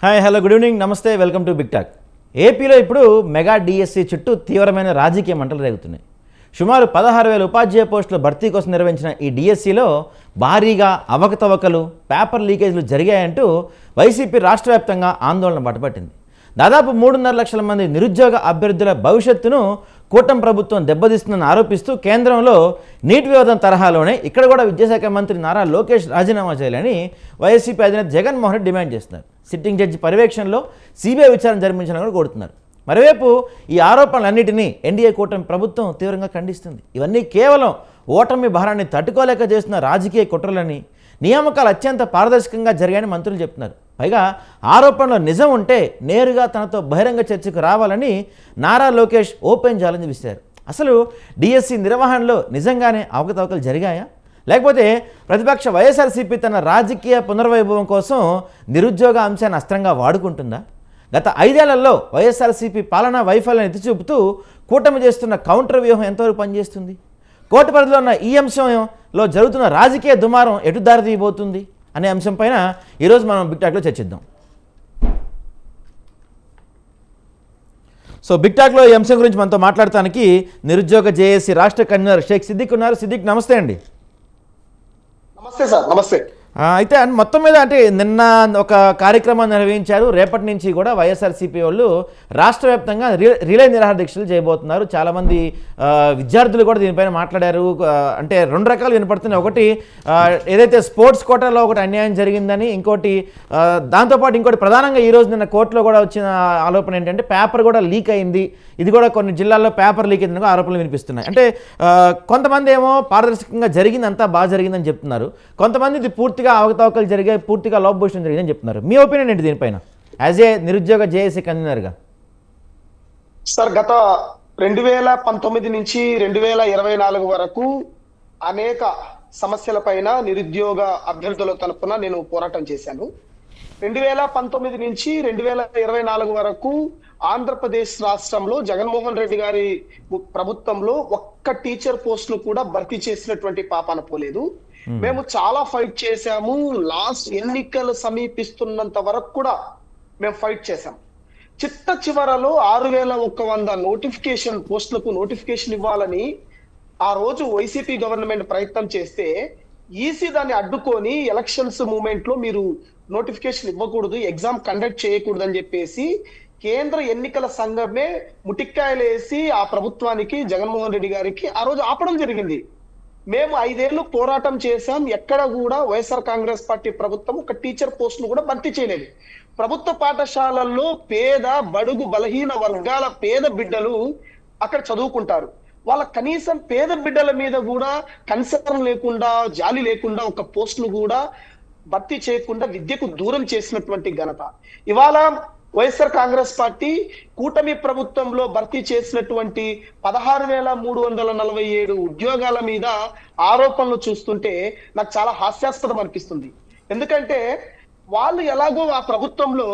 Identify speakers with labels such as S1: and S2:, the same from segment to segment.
S1: Hi hello good evening నమస్తే welcome to big talk. ఏపీలో ఇప్పుడు మెగా డిఎస్సి చుట్టూ తీవ్రమైన రాజకీయ మంటలు రేగుతున్నాయి. సుమారు 16,000 ఉపాధ్యాయ పోస్టుల భర్తీ కోసం నిర్వహించిన ఈ డిఎస్సిలో భారీగా అవకతవకలు, పేపర్ లీకేజీలు జరిగాయంటూ వైసీపీ రాష్ట్ర వ్యాప్తంగా ఆందోళన బటపట్టింది. దాదాపు 3.5 లక్షల మంది నిరుద్యోగ అభ్యర్థుల భవిష్యత్తును కూటమి ప్రభుత్వం దెబ్బతీస్తుందని ఆరోపిస్తూ కేంద్రంలో నీట్ వివాదం తరహాలోనే ఇక్కడ కూడా విద్యాశాఖ మంత్రి నారా లోకేష్ రాజీనామా చేయాలని వైసీపీ అధినేత జగన్మోహన్ రెడ్డి డిమాండ్ చేస్తున్నారు. సిట్టింగ్ జడ్జి పర్యవేక్షణలో సిబిఐ విచారణ జరిపించాలని కూడా కోరుతున్నారు. మరోవైపు ఈ ఆరోపణలన్నింటినీ ఎన్డీఏ కూటమి ప్రభుత్వం తీవ్రంగా ఖండిస్తుంది. ఇవన్నీ కేవలం ఓటమి భారాన్ని తట్టుకోలేక చేస్తున్న రాజకీయ కుట్రలని, నియామకాలు అత్యంత పారదర్శకంగా జరిగాయని మంత్రులు చెప్తున్నారు. పైగా ఆరోపణలో నిజం ఉంటే నేరుగా తనతో బహిరంగ చర్చకు రావాలని నారా లోకేష్ ఓపెన్ ఛాలెంజ్ విసిరారు. అసలు డిఎస్సి నిర్వహణలో నిజంగానే అవకతవకలు జరిగాయా, లేకపోతే ప్రతిపక్ష వైఎస్ఆర్సీపీ తన రాజకీయ పునర్వైభవం కోసం నిరుద్యోగ అంశాన్ని అస్త్రంగా వాడుకుంటుందా? గత 5 ఏళ్లలో వైఎస్ఆర్సీపీ పాలనా వైఫల్యాన్ని ఎత్తిచూపుతూ కూటమి చేస్తున్న కౌంటర్ వ్యూహం ఎంతవరకు పనిచేస్తుంది? కోర్టు పరిధిలో ఉన్న ఈ అంశంలో జరుగుతున్న రాజకీయ దుమారం ఎటు దారి తీయబోతుంది అనే అంశంపైన ఈరోజు మనం బిగ్ టాక్లో చర్చిద్దాం. సో బిగ్ టాక్లో ఈ అంశం గురించి మనతో మాట్లాడటానికి నిరుద్యోగ జేఏసీ రాష్ట్ర కన్వీనర్ షేక్ సిద్దిక్ ఉన్నారు. సిద్దిక్ నమస్తే అండి.
S2: నమస్తే సార్. నమస్తే.
S1: అయితే మొత్తం మీద అంటే నిన్న ఒక కార్యక్రమాన్ని నిర్వహించారు. రేపటి నుంచి కూడా వైఎస్ఆర్సీపీ వాళ్ళు రాష్ట్ర వ్యాప్తంగా రిలే నిరాహార దీక్షలు చేయబోతున్నారు. చాలామంది విద్యార్థులు కూడా దీనిపైన మాట్లాడారు. అంటే 2 రకాలు వినపడుతున్నాయి. ఒకటి ఏదైతే స్పోర్ట్స్ కోటాలో ఒకటి అన్యాయం జరిగిందని, ఇంకోటి దాంతోపాటు ఇంకోటి ప్రధానంగా ఈరోజు నిన్న కోర్టులో కూడా వచ్చిన ఆరోపణ ఏంటంటే పేపర్ కూడా లీక్ అయింది. ఇది కూడా కొన్ని జిల్లాల్లో పేపర్ లీక్ అయిందని ఆరోపణలు వినిపిస్తున్నాయి. అంటే కొంతమంది ఏమో పారదర్శకంగా జరిగింది, అంతా బాగా జరిగిందని చెప్తున్నారు. కొంతమంది ఇది పూర్తిగా అవకతవకలు జరిగాయి, పూర్తిగా లోపభూషణం జరిగిందని చెప్తున్నారు. మీ ఒపీనియన్ ఏంటి దీనిపైన యాజ్ ఏ నిరుద్యోగ జేఏసీ కన్వీనర్గా?
S2: సార్, గత 2019 నుంచి 2024 వరకు అనేక సమస్యల పైన నిరుద్యోగ అభ్యర్థుల తరఫున నేను పోరాటం చేశాను. 2019 నుంచి 2024 వరకు ఆంధ్రప్రదేశ్ రాష్ట్రంలో జగన్మోహన్ రెడ్డి గారి ప్రభుత్వంలో ఒక్క టీచర్ పోస్టులు కూడా భర్తీ చేసినటువంటి పాపాన పోలేదు. మేము చాలా ఫైట్ చేశాము. లాస్ట్ ఎన్నికలు సమీపిస్తున్నంత వరకు కూడా మేము ఫైట్ చేశాం. చిట్ట చివరలో 6,100 నోటిఫికేషన్ పోస్టులకు నోటిఫికేషన్ ఇవ్వాలని ఆ రోజు వైసీపీ గవర్నమెంట్ ప్రయత్నం చేస్తే ఈసీ దాన్ని అడ్డుకొని ఎలక్షన్స్ మూమెంట్ లో మీరు నోటిఫికేషన్ ఇవ్వకూడదు, ఎగ్జామ్ కండక్ట్ చేయకూడదు అని చెప్పేసి కేంద్ర ఎన్నికల సంఘమే ముటిక్కాయలేసి ఆ ప్రభుత్వానికి, జగన్మోహన్ రెడ్డి గారికి ఆ రోజు ఆపడం జరిగింది. మేము 5 ఏళ్లు పోరాటం చేశాం. ఎక్కడ కూడా వైఎస్ఆర్ కాంగ్రెస్ పార్టీ ప్రభుత్వం ఒక టీచర్ పోస్టును కూడా భర్తీ చేయలేదు. ప్రభుత్వ పాఠశాలల్లో పేద, బడుగు, బలహీన వర్గాల పేద బిడ్డలు అక్కడ చదువుకుంటారు. వాళ్ళ కనీసం పేద బిడ్డల మీద కూడా కన్సర్న్ లేకుండా, జాలి లేకుండా ఒక పోస్టును కూడా భర్తీ చేయకుండా విద్యకు దూరం చేసినటువంటి ఘనత ఇవాళ వైఎస్ఆర్ కాంగ్రెస్ పార్టీ కూటమి ప్రభుత్వంలో భర్తీ చేసినటువంటి 16,347 ఉద్యోగాల మీద ఆరోపణలు చూస్తుంటే నాకు చాలా హాస్యాస్పదం అనిపిస్తుంది. ఎందుకంటే వాళ్ళు ఎలాగో ఆ ప్రభుత్వంలో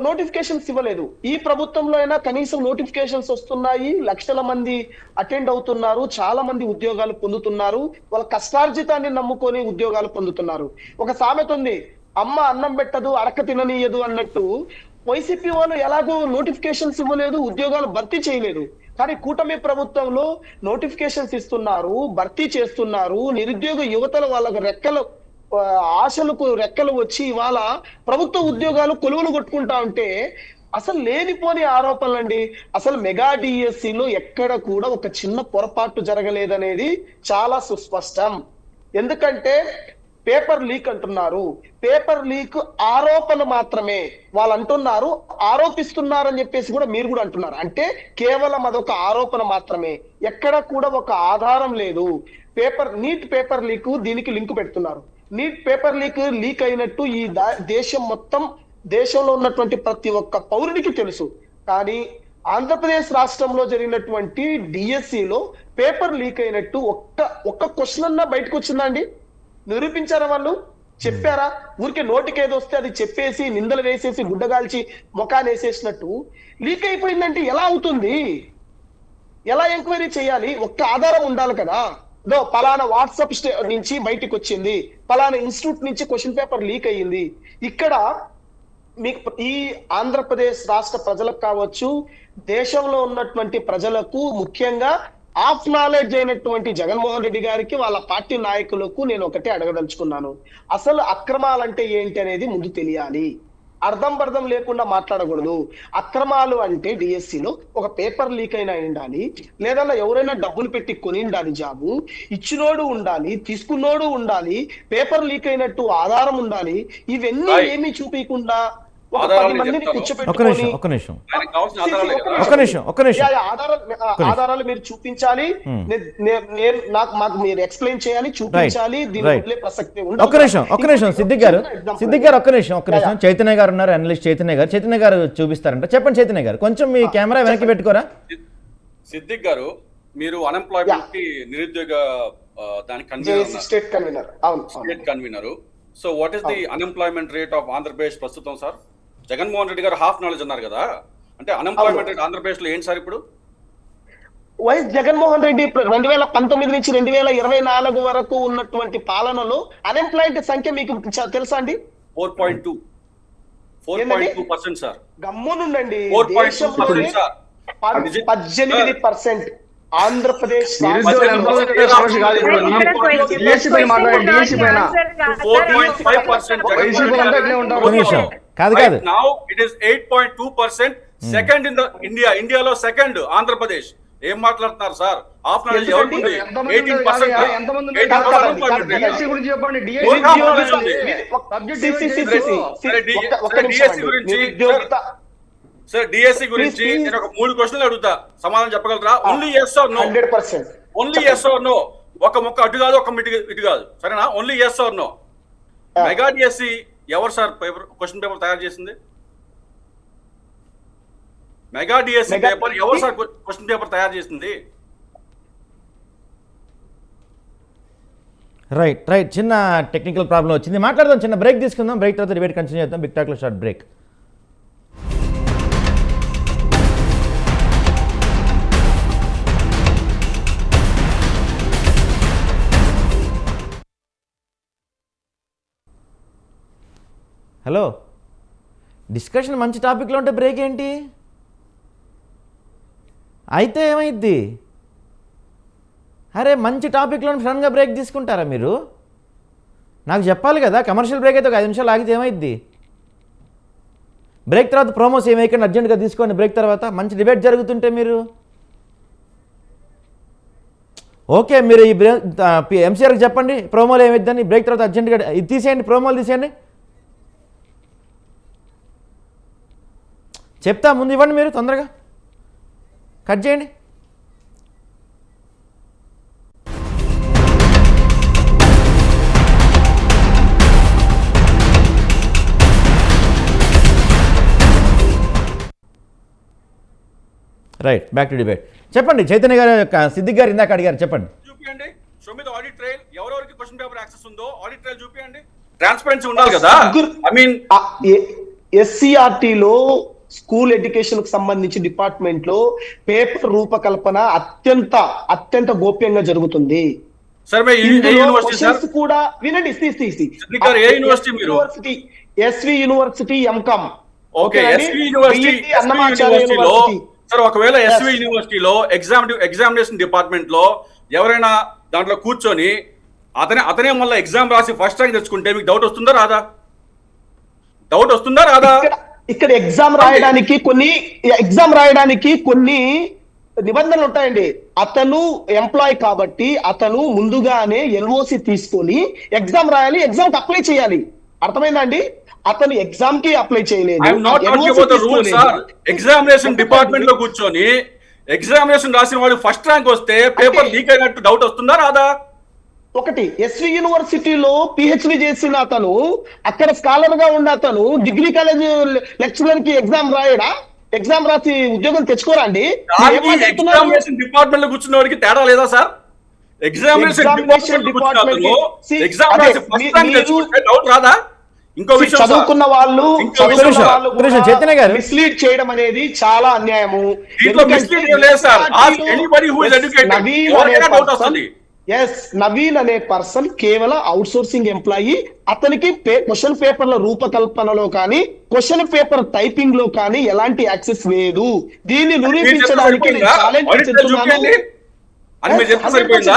S2: నోటిఫికేషన్స్ ఇవ్వలేదు. ఈ ప్రభుత్వంలో అయినా కనీసం నోటిఫికేషన్స్ వస్తున్నాయి, లక్షల మంది అటెండ్ అవుతున్నారు, చాలా మంది ఉద్యోగాలు పొందుతున్నారు, వాళ్ళ కష్టార్జితాన్ని నమ్ముకొని ఉద్యోగాలు పొందుతున్నారు. ఒక సామెత ఉంది, అమ్మ అన్నం పెట్టదు అడక తిననీయదు అన్నట్టు. వైసీపీ వాళ్ళు ఎలాగో నోటిఫికేషన్స్ ఇవ్వలేదు, ఉద్యోగాలు భర్తీ చేయలేదు. కానీ కూటమి ప్రభుత్వంలో నోటిఫికేషన్స్ ఇస్తున్నారు, భర్తీ చేస్తున్నారు. నిరుద్యోగ యువతలు వాళ్ళకు ఆశలకు రెక్కలు వచ్చి ఇవాళ ప్రభుత్వ ఉద్యోగాలు కొలువులు కొట్టుకుంటా ఉంటే అసలు లేనిపోని ఆరోపణలండి. అసలు మెగా డిఎస్సిలో ఎక్కడ కూడా ఒక చిన్న పొరపాటు జరగలేదనేది చాలా సుస్పష్టం. ఎందుకంటే పేపర్ లీక్ అంటున్నారు. పేపర్ లీక్ ఆరోపణ మాత్రమే. వాళ్ళు అంటున్నారు, ఆరోపిస్తున్నారని చెప్పేసి కూడా మీరు కూడా అంటున్నారు. అంటే కేవలం అదొక ఆరోపణ మాత్రమే, ఎక్కడ కూడా ఒక ఆధారం లేదు. నీట్ పేపర్ లీక్ దీనికి లింక్ పెడుతున్నారు. నీట్ పేపర్ లీక్ అయినట్టు ఈ దేశంలో ఉన్నటువంటి ప్రతి ఒక్క పౌరుడికి తెలుసు. కానీ ఆంధ్రప్రదేశ్ రాష్ట్రంలో జరిగినటువంటి డిఎస్సిలో పేపర్ లీక్ అయినట్టు ఒక్క క్వశ్చన్ అన్నా బయటకు వచ్చిందా అండి? నిరూపించారా? వాళ్ళు చెప్పారా? ఊరికే నోటికి ఏదో వస్తే అది చెప్పేసి నిందలు వేసేసి గుడ్డగాల్చి ముఖాన్ని వేసేసినట్టు లీక్ అయిపోయిందంటే ఎలా అవుతుంది? ఎలా ఎంక్వైరీ చేయాలి? ఒక్క ఆధారం ఉండాలి కదా. పలానా వాట్సాప్ నుంచి బయటికి వచ్చింది, పలానా ఇన్స్టిట్యూట్ నుంచి క్వశ్చన్ పేపర్ లీక్ అయ్యింది. ఇక్కడ మీకు ఈ ఆంధ్రప్రదేశ్ రాష్ట్ర ప్రజలకు కావచ్చు, దేశంలో ఉన్నటువంటి ప్రజలకు, ముఖ్యంగా ఆఫ్ నాలెడ్జ్ అయినటువంటి జగన్మోహన్ రెడ్డి గారికి, వాళ్ళ పార్టీ నాయకులకు నేను ఒకటే అడగదలుచుకున్నాను. అసలు అక్రమాలంటే ఏంటి అనేది ముందు తెలియాలి. అర్థం పర్థం లేకుండా మాట్లాడకూడదు. అక్రమాలు అంటే డిఎస్సిలో ఒక పేపర్ లీక్ అయినా ఉండాలి, లేదా ఎవరైనా డబ్బులు పెట్టి కొని ఉండాలి, జాబు ఇచ్చినోడు ఉండాలి, తీసుకున్నోడు ఉండాలి, పేపర్ లీక్ అయినట్టు ఆధారం ఉండాలి. ఇవన్నీ ఏమీ చూపించకుండా ఒక 10 మందిని కూర్చోబెట్టుకొని ఆధారాలు మీరు చూపించాలి, మాకు మీరు ఎక్స్ప్లెయిన్ చేయాలి, చూపించాలి. దీని ప్రసక్తి ఉండదు.
S1: ఒక్క నిమిషం సిద్దిక్ గారు ఒక్క నిమిషం చైతన్య గారు ఉన్నారు, అనలిస్ట్ చైతన్య గారు చూపిస్తారంట. చెప్పండి చైతన్య గారు, కొంచెం మీ కెమెరా వెనక్కి పెట్టుకోరా.
S3: సిద్దిక్ గారు, మీరు అన్ఎంప్లాయ్మెంట్ కి నిరుద్యోగ దానికి
S2: state
S3: convener. So what is the unemployment rate of Andhra Pradesh ప్రస్తుతం సార్? జగన్మోహన్ రెడ్డి గారు హాఫ్ నాలెడ్జ్ అన్నారు కదా, అంటే అన్ఎంప్లాయ్మెంట్ రేట్ ఆంధ్రప్రదేశ్ లో ఏంటి సార్ ఇప్పుడు?
S2: వైఎస్ జగన్మోహన్ రెడ్డి 2019 నుంచి 2024 వరకు ఉన్నటువంటి పాలనలో అన్ఎంప్లాయ్డ్ సంఖ్య మీకు తెలుసా అండి?
S3: 4.2% సార్.
S2: గమ్మునుండండి.
S3: 18%
S2: ఆంధ్రప్రదేశ్
S1: కాదు
S3: now it is 8.2%. Second in the ఇండియాలో సెకండ్ ఆంధ్రప్రదేశ్. ఏం మాట్లాడుతున్నారు సార్? హాఫ్ నాలెడ్జ్ ఎవరికి ఉంది? 18%. సార్ డిఎస్సి గురించి నేను ఒక 3 క్వశ్చన్లు అడుగుతా, సమాధానం చెప్పగలరా? Only yes or no.
S2: 100%.
S3: Only yes or no. ఒక ముక్క అటు కాదు, ఒక ఇటు కాదు, సరేనా? Only yes or no. Mega DSC ఎవరు సార్ క్వశ్చన్ పేపర్ తయారు చేసింది? మెగా డిఎస్సి పేపర్ ఎవరు సార్ క్వశ్చన్ పేపర్ తయారు చేసింది?
S1: రైట్ చిన్న టెక్నికల్ ప్రాబ్లం వచ్చింది, మాట్లాడదాం. చిన్న బ్రేక్ తీసుకుందాం, బ్రేక్ తర్వాత డిబేట్ కంటిన్యూ చేద్దాం. బిగ్ టాక్లో షార్ట్ బ్రేక్. హలో, డిస్కషన్ మంచి టాపిక్లో ఉంటే బ్రేక్ ఏంటి? అయితే ఏమైద్ది? అరే మంచి టాపిక్లో సడన్గా బ్రేక్ తీసుకుంటారా మీరు? నాకు చెప్పాలి కదా. కమర్షియల్ బ్రేక్ అయితే ఒక 5 నిమిషాలు ఆగితే ఏమైద్ది? బ్రేక్ తర్వాత ప్రోమోస్ ఏమైకండి, అర్జెంట్గా తీసుకోండి. బ్రేక్ తర్వాత మంచి డిబేట్ జరుగుతుంటే మీరు ఓకే, మీరు ఈ ఎంసీఆర్కి చెప్పండి ప్రోమోలు ఏమైద్దని. బ్రేక్ తర్వాత అర్జెంట్గా ఇది తీసేయండి, ప్రోమోలు తీసేయండి. చెప్తా, ముందు ఇవ్వండి, మీరు తొందరగా కట్ చేయండి. Right, back to debate. చెప్పండి చైతన్య గారు, సిద్దిక్ గారు ఇందాక అడిగారు, చెప్పండి.
S3: చూపియండి, show me the audit trail. ఎవరెవరికి క్వశ్చన్ పేపర్ యాక్సెస్ ఉందో ఆడిట్ ట్రైల్ చూపియండి. ట్రాన్స్పరెన్సీ ఉండాలి కదా. ఐ మీన్
S2: ఎస్సీఆర్టీలో స్కూల్ ఎడ్యుకేషన్ కు సంబంధించి డిపార్ట్మెంట్ లో పేపర్ రూపకల్పన అత్యంత గోప్యంగా జరుగుతుంది. కూడా వినండి, university SV university MCom.
S3: Sir ఒకవేళ ఎస్వి యూనివర్సిటీలో ఎగ్జామినేషన్ డిపార్ట్మెంట్ లో ఎవరైనా దాంట్లో కూర్చొని అతనే మళ్ళీ ఎగ్జామ్ రాసి ఫస్ట్ ర్యాంక్ తెచ్చుకుంటే మీకు డౌట్ వస్తుందా రాదా?
S2: ఇక్కడ ఎగ్జామ్ రాయడానికి కొన్ని నిబంధనలు ఉంటాయండి. అతను ఎంప్లాయ్ కాబట్టి అతను ముందుగానే ఎల్ఓసి తీసుకొని ఎగ్జామ్ రాయాలి, ఎగ్జామ్ కి అప్లై చేయాలి. అర్థమైందా అండి? అతను ఎగ్జామ్ కి అప్లై చేయలేదు.
S3: ఎగ్జామినేషన్ డిపార్ట్మెంట్ లో కూర్చొని ఎగ్జామినేషన్ రాసిన వాడు ఫస్ట్ ర్యాంక్ వస్తే పేపర్ లీక్ అయినట్టు డౌట్ వస్తుందా రాదా?
S2: ఒకటి, ఎస్వి యూనివర్సిటీలో పిహెచ్డి చేసిన అతను, అక్కడ స్కాలర్ గా ఉన్న అతను డిగ్రీ కాలేజ్ లెక్చరర్ కి ఎగ్జామ్ రాయడా? ఎగ్జామ్ రాసి ఉద్యోగం తెచ్చుకోరా అండి?
S3: ఎగ్జామినేషన్ డిపార్ట్మెంట్ లో కూర్చున్న వాడికి తేడా లేదా సార్? ఎగ్జామినేషన్ డౌట్ రాదా? ఇంకో విషయం,
S2: చదువుకున్న వాళ్ళు
S1: చైతన్య గారు
S2: మిస్లీడ్ చేయడం అనేది చాలా అన్యాయము. ఎస్, నవీన్ అనే పర్సన్ కేవలం అవుట్ సోర్సింగ్ ఎంప్లాయీ. అతనికి క్వశ్చన్ పేపర్ల రూపకల్పనలో కానీ క్వశ్చన్ పేపర్ టైపింగ్ లో కానీ ఎలాంటి యాక్సెస్ లేదు. దీన్ని నిరూపించడానికి నేను ఛాలెంజ్ చేస్తున్నాను.
S3: అని మీరు చెప్తే సరిపోయిందా?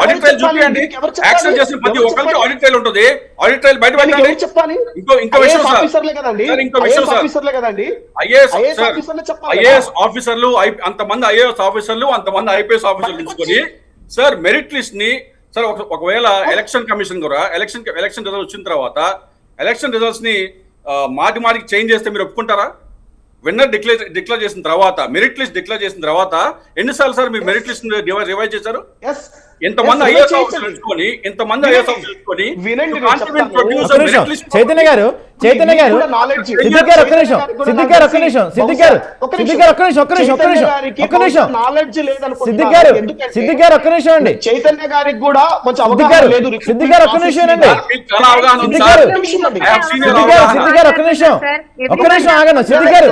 S3: ఆడిట్ ట్రైల్ చూపించండి. యాక్సెస్ చేసిన ప్రతి ఒక్కరికి ఆడిట్ ట్రైల్ ఉంటుంది. ఆడిట్ ట్రైల్ బయట పెట్టండి.
S2: చెప్పాలి.
S3: ఇంకో విషయం సార్,
S2: ఆఫీసర్లే కదండి,
S3: ఇంకో విషయం సార్,
S2: ఆఫీసర్లే కదండి,
S3: ఐఏఎస్ ఆఫీసర్లు, అంతమంది ఐఏఎస్ ఆఫీసర్లు, అంతమంది ఐపీఎస్ ఆఫీసర్లు తీసుకొని సార్ మెరిట్ లిస్ట్ ని సార్ ఒకవేళ ఎలక్షన్ కమిషన్ కూడా ఎలక్షన్ రిజల్ట్ వచ్చిన తర్వాత ఎలక్షన్ రిజల్ట్స్ ని మాటికి చేంజ్ చేస్తే మీరు ఒప్పుకుంటారా? విన్నర్ డిక్లేర్ చేసిన తర్వాత, మెరిట్ లిస్ట్ డిక్లేర్ చేసిన తర్వాత ఎన్నిసార్లు సార్ మీరు మెరిట్ లిస్ట్ రివైజ్ చేశారు? ఎంతమంది ఐఏఎస్ ఆఫీసర్లు ఎంచుకొని
S1: చైతన్య గారు సిద్దిక్ గారు ఒక్క నిమిషం, సిద్దిక్ గారు ఒక్క నిమిషం, సిద్దిక్ గారు ఒక్క నిమిషం అండి.
S2: చైతన్య గారికి కూడా కొంచెం
S1: సిద్దిక్ గారు ఒక్క నిమిషం అండి. సిద్దిక్ గారు ఒక్క నిమిషం ఆగండి. సిద్దిక్ గారు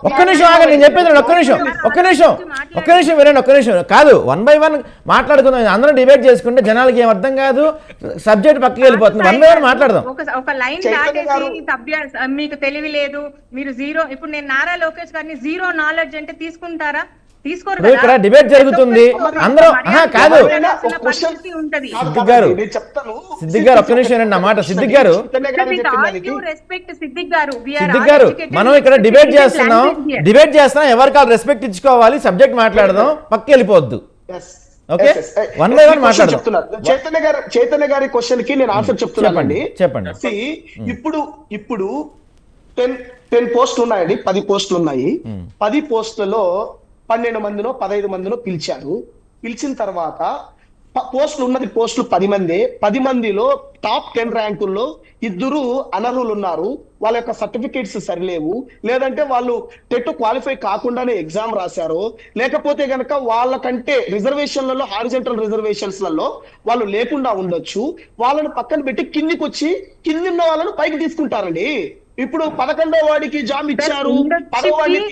S1: ఒక్క నిమిషం ఆగండి, నేను చెప్పేది ఒక్క నిమిషం వినండి. ఒక్క నిమిషం కాదు, 1 by 1 మాట్లాడుకుందాం. అందరం డిబేట్ చేసుకుంటే జనాలకి ఏం అర్థం కాదు, సబ్జెక్ట్ పక్కకి వెళ్ళిపోతుంది. 1 by 1 మాట్లాడదాం.
S4: ఒక లైన్ దాటేసి మీకు తెలివి లేదు, మీరు జీరో. ఇప్పుడు నేను నారా లోకేష్ గారిని జీరో నాలెడ్జ్ అంటే తీసుకుంటారా? తీసుకోరు.
S1: ఇక్కడ డిబేట్ జరుగుతుంది, అందరం కాదు. సిద్దిక్ గారు ఒక్క నిమిషం నా మాట. సిద్దిక్ గారు మనం ఇక్కడ డిబేట్ చేస్తున్నాం, ఎవరికి వాళ్ళు రెస్పెక్ట్ ఇచ్చుకోవాలి, సబ్జెక్ట్ మాట్లాడదాం, పక్కకి వెళ్ళిపోవద్దు. ఓకే, 1 by 1 మాట్లాడదాం.
S2: చైతన్య గారి క్వశ్చన్ కి నేను ఆన్సర్ చెప్తున్నానండి.
S1: చెప్పండి.
S2: ఇప్పుడు 10 పోస్టులు ఉన్నాయండి, 10 పోస్టులు ఉన్నాయి. 10 పోస్టులలో 12 మందినో 15 మందినో పిలిచారు. పిలిచిన తర్వాత పోస్టులు 10 మంది. 10 మందిలో టాప్ 10 ర్యాంకుల్లో 2 అనర్హులు ఉన్నారు. వాళ్ళ యొక్క సర్టిఫికేట్స్ సరిలేవు, లేదంటే వాళ్ళు టెట్ క్వాలిఫై కాకుండానే ఎగ్జామ్ రాశారు, లేకపోతే గనక వాళ్ళకంటే రిజర్వేషన్లలో హారిజెంటల్ రిజర్వేషన్స్లలో వాళ్ళు లేకుండా ఉండొచ్చు. వాళ్ళని పక్కన పెట్టి కిందికి వచ్చి కింది ఉన్న వాళ్ళను పైకి తీసుకుంటారండి. ఇప్పుడు 11వ వాడికి జాబ్ ఇచ్చారు, 10వ వాడికి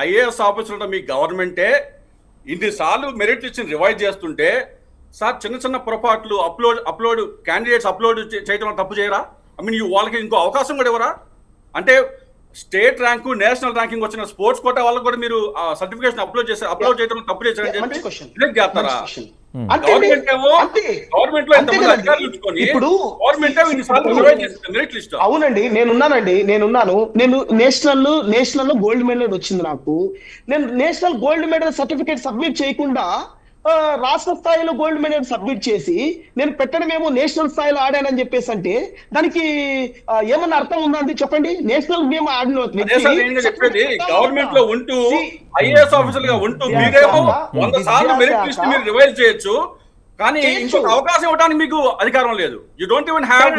S3: ఐఏఎస్ ఆఫీసర్లు మీ గవర్నమెంటే ఇన్నిసార్లు మెరిట్ లిస్ట్ రివైజ్ చేస్తుంటే సార్ చిన్న పొరపాట్లు అప్లోడ్ క్యాండిడేట్స్ అప్లోడ్ చేయడం తప్పు చేయరా? ఐ మీన్ వాళ్ళకి ఇంకో అవకాశం కూడా ఇవ్వరా? అంటే స్టేట్ ర్యాంకు, నేషనల్ ర్యాంకింగ్ వచ్చిన స్పోర్ట్స్ కోటా వాళ్ళకి కూడా మీరు సర్టిఫికేషన్ అప్లోడ్ చేయడం తప్పు చేశారని చెప్పి రిజెక్ట్ చేస్తారా? గవర్నమెంట్ లో ఎంతమంది అధికారులు ఉంచుకొని గవర్నమెంట్ మెరిట్ లిస్ట్.
S2: అవునండి, నేనున్నాను. నేను నేషనల్ లో గోల్డ్ మెడల్ వచ్చింది నాకు. నేను national gold medal certificate submit చేయకుండా రాష్ట్ర స్థాయిలో గోల్డ్ మెడల్ సబ్మిట్ చేసి నేను పెట్టడమేమో నేషనల్ స్థాయిలో ఆడానని చెప్పేసి అంటే దానికి ఏమన్నా అర్థం ఉందండి? చెప్పండి. నేషనల్ గేమ్ ఆడిన
S3: చెప్పేది గవర్నమెంట్ లో ఉంటూ ఐఏఎస్ ఆఫీసర్ గా ఉంటూ మీరేమో 100 సార్లు మెరిట్ లిస్ట్ మీరు రివైజ్ చేయొచ్చు, కానీ ఇంకొక అవకాశం ఇవ్వడానికి మీకు అధికారం లేదు. You don't even have.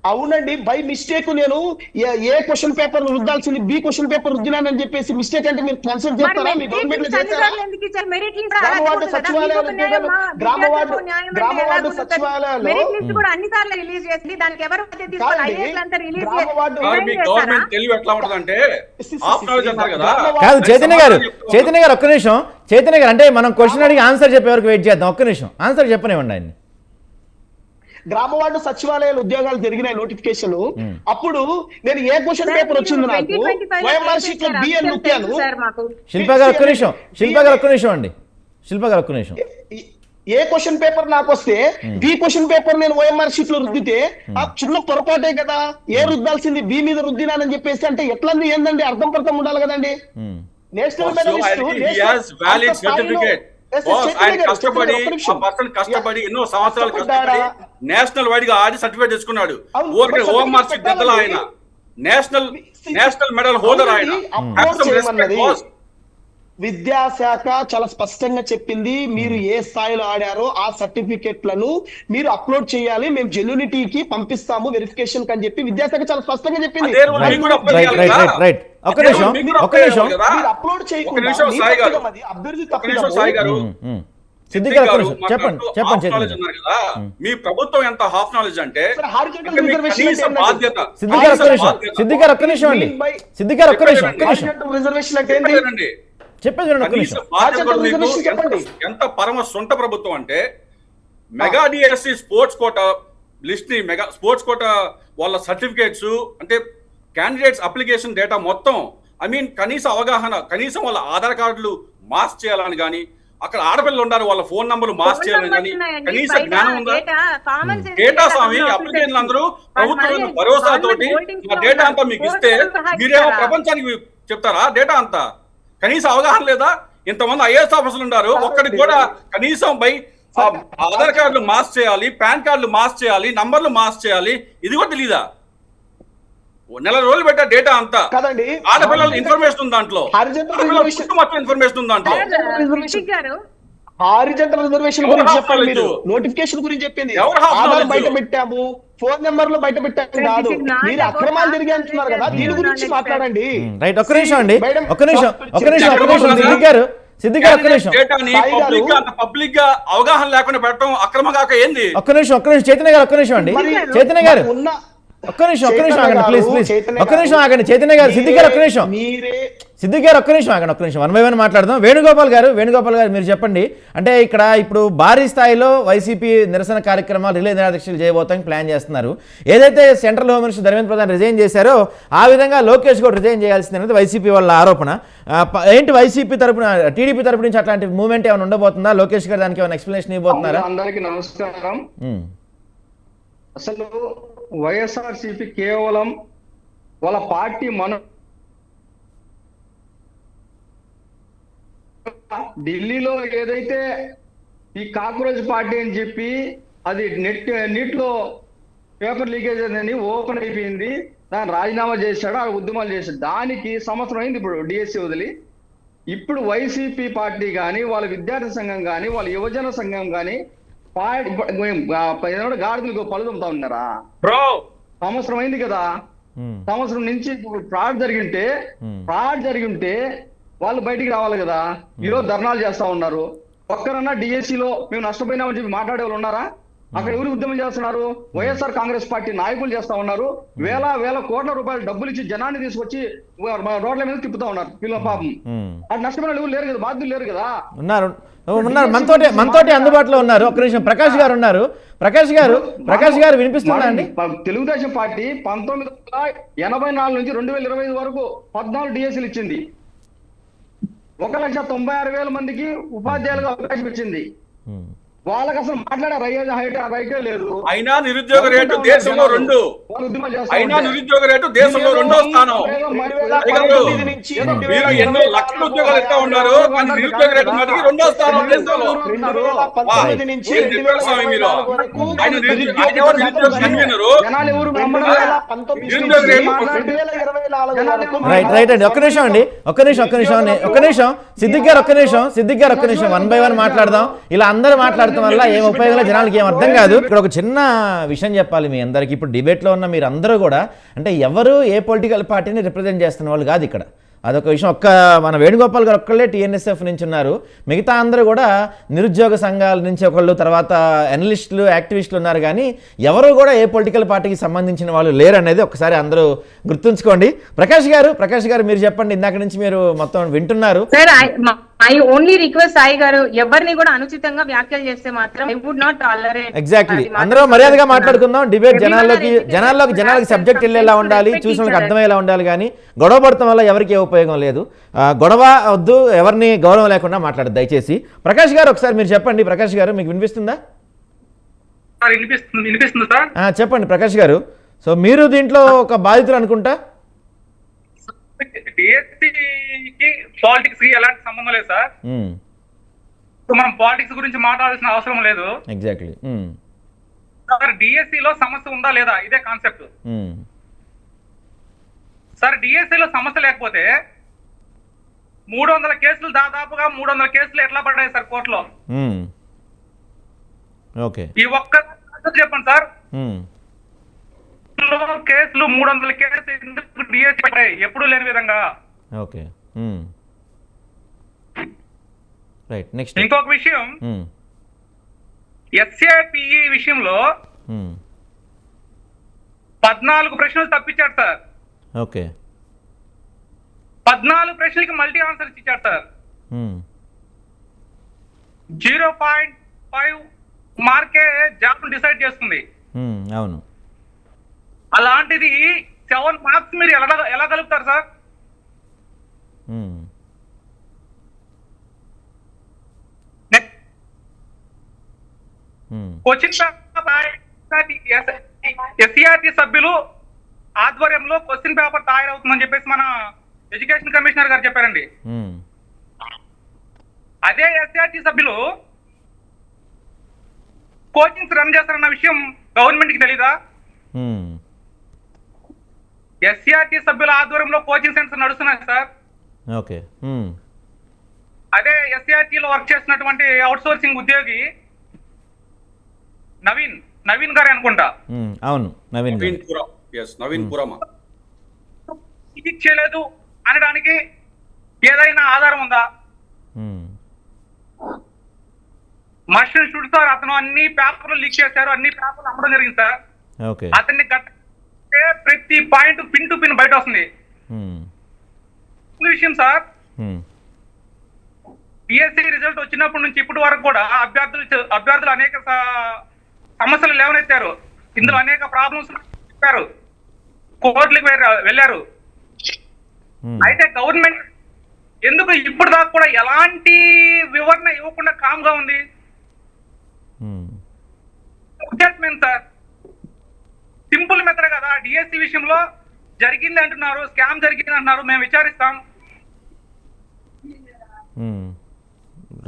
S2: అవునండి, బై మిస్టేక్ నేను ఏ క్వశ్చన్ పేపర్ రుద్దాల్సింది బి క్వశ్చన్ పేపర్ రుద్దినానని చెప్పేసి మిస్టేక్ అంటే మీరు కన్సిడర్ చేస్తారా? మీ గవర్నమెంట్ లో చేస్తారా? గ్రామవార్డు సచివాలయాలు
S3: తెలివి ఎట్లా ఉంటుందంటే
S1: కాదు. చైతన్య గారు ఒక్క నిమిషం. చైతన్య గారు అంటే మనం క్వశ్చన్ అడిగి ఆన్సర్ చెప్పే వరకు వెయిట్ చేద్దాం. ఒక్క నిమిషం ఆన్సర్ చెప్పనివ్వండి ఆయన.
S2: గ్రామవార్డు సచివాలయాల ఉద్యోగాలు జరిగిన నోటిఫికేషన్ అప్పుడు నేను ఏ క్వశ్చన్ పేపర్ వచ్చింది నాకు వైఎంఆర్ షీట్ లో బి అని నొక్కాను.
S1: శిల్ప గారు ఒక్క నిమిషం అండి.
S2: ఏ క్వశ్చన్ పేపర్ నాకు వస్తే బి క్వశ్చన్ పేపర్ నేను ఓఎంఆర్ షీట్ లో రుద్దితే ఆ చిన్న పొరపాటే కదా. ఏ రుద్దాల్సింది బి మీద రుద్దినానని చెప్పేసి అంటే ఎట్లా ఏందండి? అర్థం పర్థం ఉండాలి కదండి. నేషనల్
S3: కష్టపడి ఎన్నో సంవత్సరాలు కష్టపడి నేషనల్ వైడ్ గా ఆడి సర్టిఫికేట్ తెచ్చుకున్నాడు. ఓఎంఆర్ షీట్ పెద్దల ఆయన నేషనల్ మెడల్ హోల్డర్ ఆయన.
S2: విద్యాశాఖ చాలా స్పష్టంగా చెప్పింది, మీరు ఏ స్థాయిలో ఆడారో ఆ సర్టిఫికెట్లను మీరు అప్లోడ్ చేయాలి, మేము జెన్యూనిటీకి పంపిస్తాము వెరిఫికేషన్ అని చెప్పి విద్యాశాఖ చాలా స్పష్టంగా చెప్పింది. అప్లోడ్ చేయకుండా అభ్యర్థి తప్పిదము
S1: సిద్దిక్
S3: సిద్దిక్
S1: గారు
S3: గారు
S1: చెప్పండి
S3: మాట్లాడుతూ
S1: చెప్పండి
S3: హాఫ్
S1: చైతన్య
S3: నాలెడ్జ్
S1: గారు.
S3: అన్నారు కదా, మీ ప్రభుత్వం ఎంత హాఫ్ నాలెడ్జ్ అంటే
S2: సార్, horizontal
S3: ఇంకా మీ
S2: reservation
S3: కనీస
S2: అంటే ఏంటండి?
S3: బాధ్యత,
S1: సిద్దిక్ గారు ఒక్క
S3: కనీస
S1: నిమిషం,
S3: బాధ్యత.
S1: సిద్దిక్ గారు ఒక్క నిమిషం అండి,
S2: Mean by
S1: సిద్దిక్ గారు ఒక్క నిమిషం, ఒక్క నిమిషం
S2: horizontal reservation అంటే ఏంటి?
S3: చెప్పలేనండి.
S1: చెప్పేది వినండి, ఒక్క
S3: కనీస
S1: నిమిషం.
S3: బాధ్యత కూడా
S2: horizontal
S3: మీకు
S2: reservation చెప్పండి.
S3: ఎంత పరమ సొంత ప్రభుత్వం అంటే mega DSC sports quota list ని, మెగా స్పోర్ట్స్ కోట వాళ్ళ సర్టిఫికేట్స్ అంటే క్యాండిడేట్స్ అప్లికేషన్ డేటా మొత్తం, ఐ మీన్ కనీస అవగాహన, కనీసం వాళ్ళ ఆధార్ కార్డులు మాస్ చేయాలని కానీ, అక్కడ ఆడపిల్లలు ఉన్నారు వాళ్ళ ఫోన్ నంబర్లు మాస్ చేయాలని కానీ కనీస జ్ఞానం ఉందా? డేటా స్వామి అప్లికేషన్లు అందరూ ప్రభుత్వం భరోసా తోటి ఆ డేటా అంతా మీకు ఇస్తే మీరేమో ప్రపంచానికి చెప్తారా డేటా అంతా? కనీస అవగాహన లేదా? ఇంతమంది ఐఏఎస్ ఆఫీసర్లు ఉన్నారు, ఒక్కడికి కూడా కనీసం ఆధార్ కార్డులు మాస్ చేయాలి, పాన్ కార్డులు మాస్ చేయాలి, నంబర్లు మాస్ చేయాలి, ఇది కూడా తెలీదా? నెల రోజులు పెట్టా డేటా అంతా
S2: కదండి.
S3: ఆడపిల్లల ఇన్ఫర్మేషన్ ఉంది దాంట్లో,
S2: Horizontal reservation.
S3: మొత్తం ఇన్ఫర్మేషన్ ఉంది దాంట్లో.
S4: సిద్దిక్ గారు
S2: హారిజంటల్ రిజర్వేషన్
S3: ఎవరు
S2: గురించి
S3: half
S2: చెప్పండి, మీరు
S3: knowledge?
S2: నోటిఫికేషన్ గురించి చెప్పింది.
S3: ఎవరు half
S2: ఆధార్
S3: knowledge?
S2: బయట పెట్టాము, ఫోన్ నెంబర్లు బయట పెట్టాము కాదు,
S4: This is not
S2: మీరు
S4: about
S2: అక్రమాలు తిరిగి
S4: half
S2: అంటున్నారు కదా,
S4: knowledge.
S2: దీని గురించి
S4: Knowledge,
S2: మాట్లాడండి.
S1: రైట్, ఒక్క నిమిషం అండి,
S2: మేడం,
S1: ఒక్క నిమిషం, ఒక్క నిమిషం, ఒక్క నిమిషం,
S3: చెప్పండి.
S1: సిద్దిక్ గారు, సిద్దిక్ గారు ఒక్క నిమిషం,
S3: డేటాని
S2: సాయి గారు.
S3: పబ్లిక్ గా, అంత పబ్లిక్ గా అవగాహన లేకుండా పెట్టడం అక్రమ కాక ఏంది?
S1: ఒక్క నిమిషం, ఒక్క నిమిషం, చైతన్య గారు ఒక్క నిమిషం అండి,
S2: మరి
S1: చైతన్య గారు
S2: ఉన్న
S1: ఒక్క నిమిషం, ఒక్క నిమిషం
S2: చైతన్య
S1: ఆగండి,
S2: గారు,
S1: ప్లీజ్ ప్లీజ్
S2: చైతన్య
S1: ఒక్క నిమిషం
S2: గారు,
S1: ఆగండి, చైతన్య గారు, సిద్దిక్ గారు ఒక్క నిమిషం,
S2: మీరే
S1: సిద్దిక్ గారు ఒక్క నిమిషం ఆగండి, ఒక్క నిమిషం, 1 by 1 మాట్లాడదాం. వేణుగోపాల్ గారు మీరు చెప్పండి. అంటే ఇక్కడ ఇప్పుడు భారీ స్థాయిలో వైసీపీ నిరసన కార్యక్రమాలు, రిలే నిరాదీక్షలు చేయబోతానికి ప్లాన్ చేస్తున్నారు. ఏదైతే central home minister Dharmendra Pradhan resign చేశారో ఆ విధంగా లోకేష్ కూడా రిజైన్ చేయాల్సింది అనేది వైసీపీ వాళ్ళ ఆరోపణ. ఏంటి వైసీపీ తరపున, టీడీపీ తరపు నుంచి అట్లాంటి మూవ్మెంట్ ఏమైనా ఉండబోతుందా? లోకేష్ గారు దానికి ఏమైనా ఎక్స్ప్లెనేషన్ ఇవ్వబోతున్నారా?
S5: అందరికీ నమస్కారం. అసలు వైఎస్ఆర్సీపీ కేవలం వాళ్ళ పార్టీ ఢిల్లీలో ఏదైతే ఈ కాక్రోచ్ పార్టీ అని చెప్పి అది నీటిలో పేపర్ లీకేజ్ అని ఓపెన్ అయిపోయింది, దాన్ని రాజీనామా చేశాడు, ఆ ఉద్యమాలు చేశాడు. దానికి సంవత్సరం అయింది ఇప్పుడు డిఎస్సి వదిలి. ఇప్పుడు వైసీపీ పార్టీ కానీ, వాళ్ళ విద్యార్థి సంఘం కానీ, వాళ్ళ యువజన సంఘం కానీ గాడిదలకు పళ్ళు తుమ్ముతా ఉన్నారా?
S3: బ్రో
S5: సంవత్సరం అయింది కదా, సంవత్సరం నుంచి ఫ్రాడ్ జరిగింటే వాళ్ళు బయటికి రావాలి కదా. ఈరోజు ధర్నాలు చేస్తా ఉన్నారు. ఒక్కరన్నా డిఎస్సిలో మేము నష్టపోయినామని చెప్పి మాట్లాడే వాళ్ళు ఉన్నారా? అక్కడ ఎవరు ఉద్యమం చేస్తున్నారు? వైఎస్ఆర్ కాంగ్రెస్ పార్టీ నాయకులు చేస్తా ఉన్నారు. వేల కోట్ల రూపాయలు డబ్బులు ఇచ్చి జనాన్ని తీసుకొచ్చి రోడ్ల మీద తిప్పుతా ఉన్నారు. వీళ్ళ పాపం అది నష్టమైన ఎవరు లేరు కదా, బాధ్యులు లేరు కదా.
S1: ఉన్నారు మనతోటి అందుబాటులో ఉన్నారు. ఒక్క నిమిషం, ప్రకాష్ గారు ఉన్నారు. ప్రకాష్ గారు వినిపిస్తుందా అండి?
S5: తెలుగుదేశం పార్టీ 1984 నుంచి 2025 వరకు 14 డిఎస్సీలు ఇచ్చింది. 1,96,000 మందికి ఉపాధ్యాయులుగా అవకాశం ఇచ్చింది. వాళ్ళకి అసలు మాట్లాడే రైటే లేదు.
S3: అయినా నిరుద్యోగ రేటు దేశంలో 2, అయినా నిరుద్యోగ రేటు దేశంలో 2వ స్థానం. మీరు ఎన్నో లక్షల ఉద్యోగాలు ఇస్తా ఉన్నారు, కానీ నిరుద్యోగ రేటు మటుకు 2వ స్థానం దేశంలో.
S2: 2019 నుంచి
S3: మీరు
S2: 2024 వరకు
S3: ఆయన నిరుద్యోగ కన్వీనరు. నిరుద్యోగ రేటు
S2: 2024 వరకు
S1: రైట్ అండి, ఒక్క నిమిషం అండి, ఒక్క నిమిషం, సిద్దిక్ గారు ఒక్క నిమిషం, 1 by 1 మాట్లాడదాం. ఇలా అందరూ మాట్లాడతాం వల్ల ఏం ఉపయోగం, జనాలకి ఏం అర్థం కాదు. ఇక్కడ ఒక చిన్న విషయం చెప్పాలి మీ అందరికి. ఇప్పుడు డిబేట్లో ఉన్న మీరు అందరూ కూడా అంటే ఎవరు ఏ పొలిటికల్ పార్టీని రిప్రజెంట్ చేస్తున్న వాళ్ళు కాదు ఇక్కడ. అదొక విషయం. మన వేణుగోపాల్ గారు ఒక్కళ్ళే టీఎన్ఎస్ఎఫ్ నుంచి ఉన్నారు, మిగతా అందరూ కూడా నిరుద్యోగ సంఘాల నుంచి ఒకళ్ళు, తర్వాత అనలిస్టులు, యాక్టివిస్టులు ఉన్నారు. కానీ ఎవరు కూడా ఏ పొలిటికల్ పార్టీకి సంబంధించిన వాళ్ళు లేరు అనేది ఒకసారి అందరూ గుర్తుంచుకోండి. ప్రకాష్ గారు మీరు చెప్పండి, ఇందాక నుంచి మీరు మొత్తం వింటున్నారు.
S4: Sir I only request Sai గారు, ఎవరిని కూడా అనుచితంగా వ్యాఖ్యలు చేస్తే మాత్రం I would not tolerate.
S1: Exactly, అందరూ మర్యాదగా మాట్లాడుకుందాం. డిబేట్ జనాల్లోకి సబ్జెక్ట్ వెళ్ళేలా ఉండాలి, చూసిన వాళ్ళకి అర్థమయ్యేలా ఉండాలి. కానీ గొడవ పడటం వల్ల ఎవరికి ఏ ఉపయోగం లేదు. గొడవ వద్దు, ఎవరిని గౌరవం లేకుండా మాట్లాడదు దయచేసి. ప్రకాష్ గారు ఒకసారి మీరు చెప్పండి. ప్రకాష్ గారు మీకు వినిపిస్తుందా?
S6: వినిపిస్తుంది సార్.
S1: చెప్పండి ప్రకాష్ గారు. సో మీరు దీంట్లో ఒక బాధితులు అనుకుంటా.
S6: డిఎస్సికి పాలిటిక్స్ కి ఎలాంటి సంబంధం లేదు సార్. మనం పాలిటిక్స్ గురించి మాట్లాడాల్సిన అవసరం లేదు.
S1: ఎగ్జాక్ట్లీ
S6: సార్, డిఎస్సిలో సమస్య ఉందా లేదా, ఇదే కాన్సెప్ట్. సార్, డిఎస్సిలో సమస్య లేకపోతే 300 కేసులు, దాదాపుగా 300 కేసులు ఎట్లా పడ్డాయి సార్ కోర్టులో?
S1: ఓకే,
S6: ఈ ఒక్క చెప్పండి సార్. కేసులు 300 కేసులు ఎందుకు డిఎస్సి పడ్డాయి? ఎప్పుడు లేని విధంగా.
S1: Okay, right. నెక్స్ట్
S6: ఇంకొక విషయం, ఎస్ఏపిఈ విషయంలో
S1: ఉమ్,
S6: 14 ప్రశ్నలు తప్పించాడు సార్.
S1: ఓకే.
S6: 14 ప్రశ్నలకి మల్టీ ఆన్సర్స్ ఇచ్చాడు సార్.
S1: ఉమ్,
S6: 0.5 మార్కే జాబ్ డిసైడ్ చేస్తుంది.
S1: ఉమ్, అవును.
S6: అలాంటిది 7 మార్క్స్ మీరు ఎలా కలుపుతారు సార్?
S1: ఉమ్, ఉమ్,
S6: కోచింగ్ ఎస్సీఆర్టీ సభ్యులు ఆధ్వర్యంలో క్వశ్చన్ పేపర్ తయారవుతుందని చెప్పేసి మన ఎడ్యుకేషన్ కమిషనర్ గారు చెప్పారండి.
S1: ఉమ్,
S6: అదే ఎస్సీఆర్టీ సభ్యులు కోచింగ్స్ రన్ చేస్తారన్న విషయం గవర్నమెంట్ కి తెలీదా?
S1: ఉమ్,
S6: ఎస్సీఆర్టీ సభ్యుల ఆధ్వర్యంలో కోచింగ్ సెంటర్స్ నడుస్తున్నాయి సార్.
S1: ఓకే. ఉమ్,
S6: అదే ఎస్సీఆర్టీలో వర్క్ చేసినటువంటి అవుట్ సోర్సింగ్ ఉద్యోగి నవీన్ గారు అనుకుంటా,
S1: ఉమ్, అవును, నవీన్ గారు.
S3: నవీన్ పురం. ఎస్, నవీన్ పురమా.
S6: ఇది చేయలేదు అనడానికి ఏదైనా ఆధారం ఉందా?
S1: ఉమ్,
S6: మర్షన్ షుడ్ సార్, అతను అన్ని పేపర్లు లీక్ చేశారు, అన్ని పేపర్లు అమ్మడం జరిగింది సార్.
S1: ఓకే.
S6: అతన్ని ప్రతి పాయింట్ పిన్ టు పిన్ బయట వస్తుంది.
S1: ఉమ్,
S6: ఈ విషయం సార్,
S1: ఉమ్,
S6: బిఎస్సి రిజల్ట్ వచ్చినప్పటి నుంచి ఇప్పటి వరకు కూడా అభ్యర్థులు అనేక సమస్యలు లేవనెత్తారు. ఇందులో అనేక ప్రాబ్లమ్స్ చెప్పారు, కోర్టులకు వెళ్ళారు.
S1: ఉమ్,
S6: అయితే గవర్నమెంట్ ఎందుకు ఇప్పుడు దాకా కూడా ఎలాంటి వివరణ ఇవ్వకుండా కామ్ గా ఉంది?
S1: ఉమ్,
S6: ఉద్దేశం ఏంటి సార్? సింపుల్ మెథడ్ కదా. డిఎస్సి విషయంలో జరిగింది అంటున్నారు, స్కామ్ జరిగింది అంటున్నారు, మేము విచారిస్తాం.
S1: ఉమ్,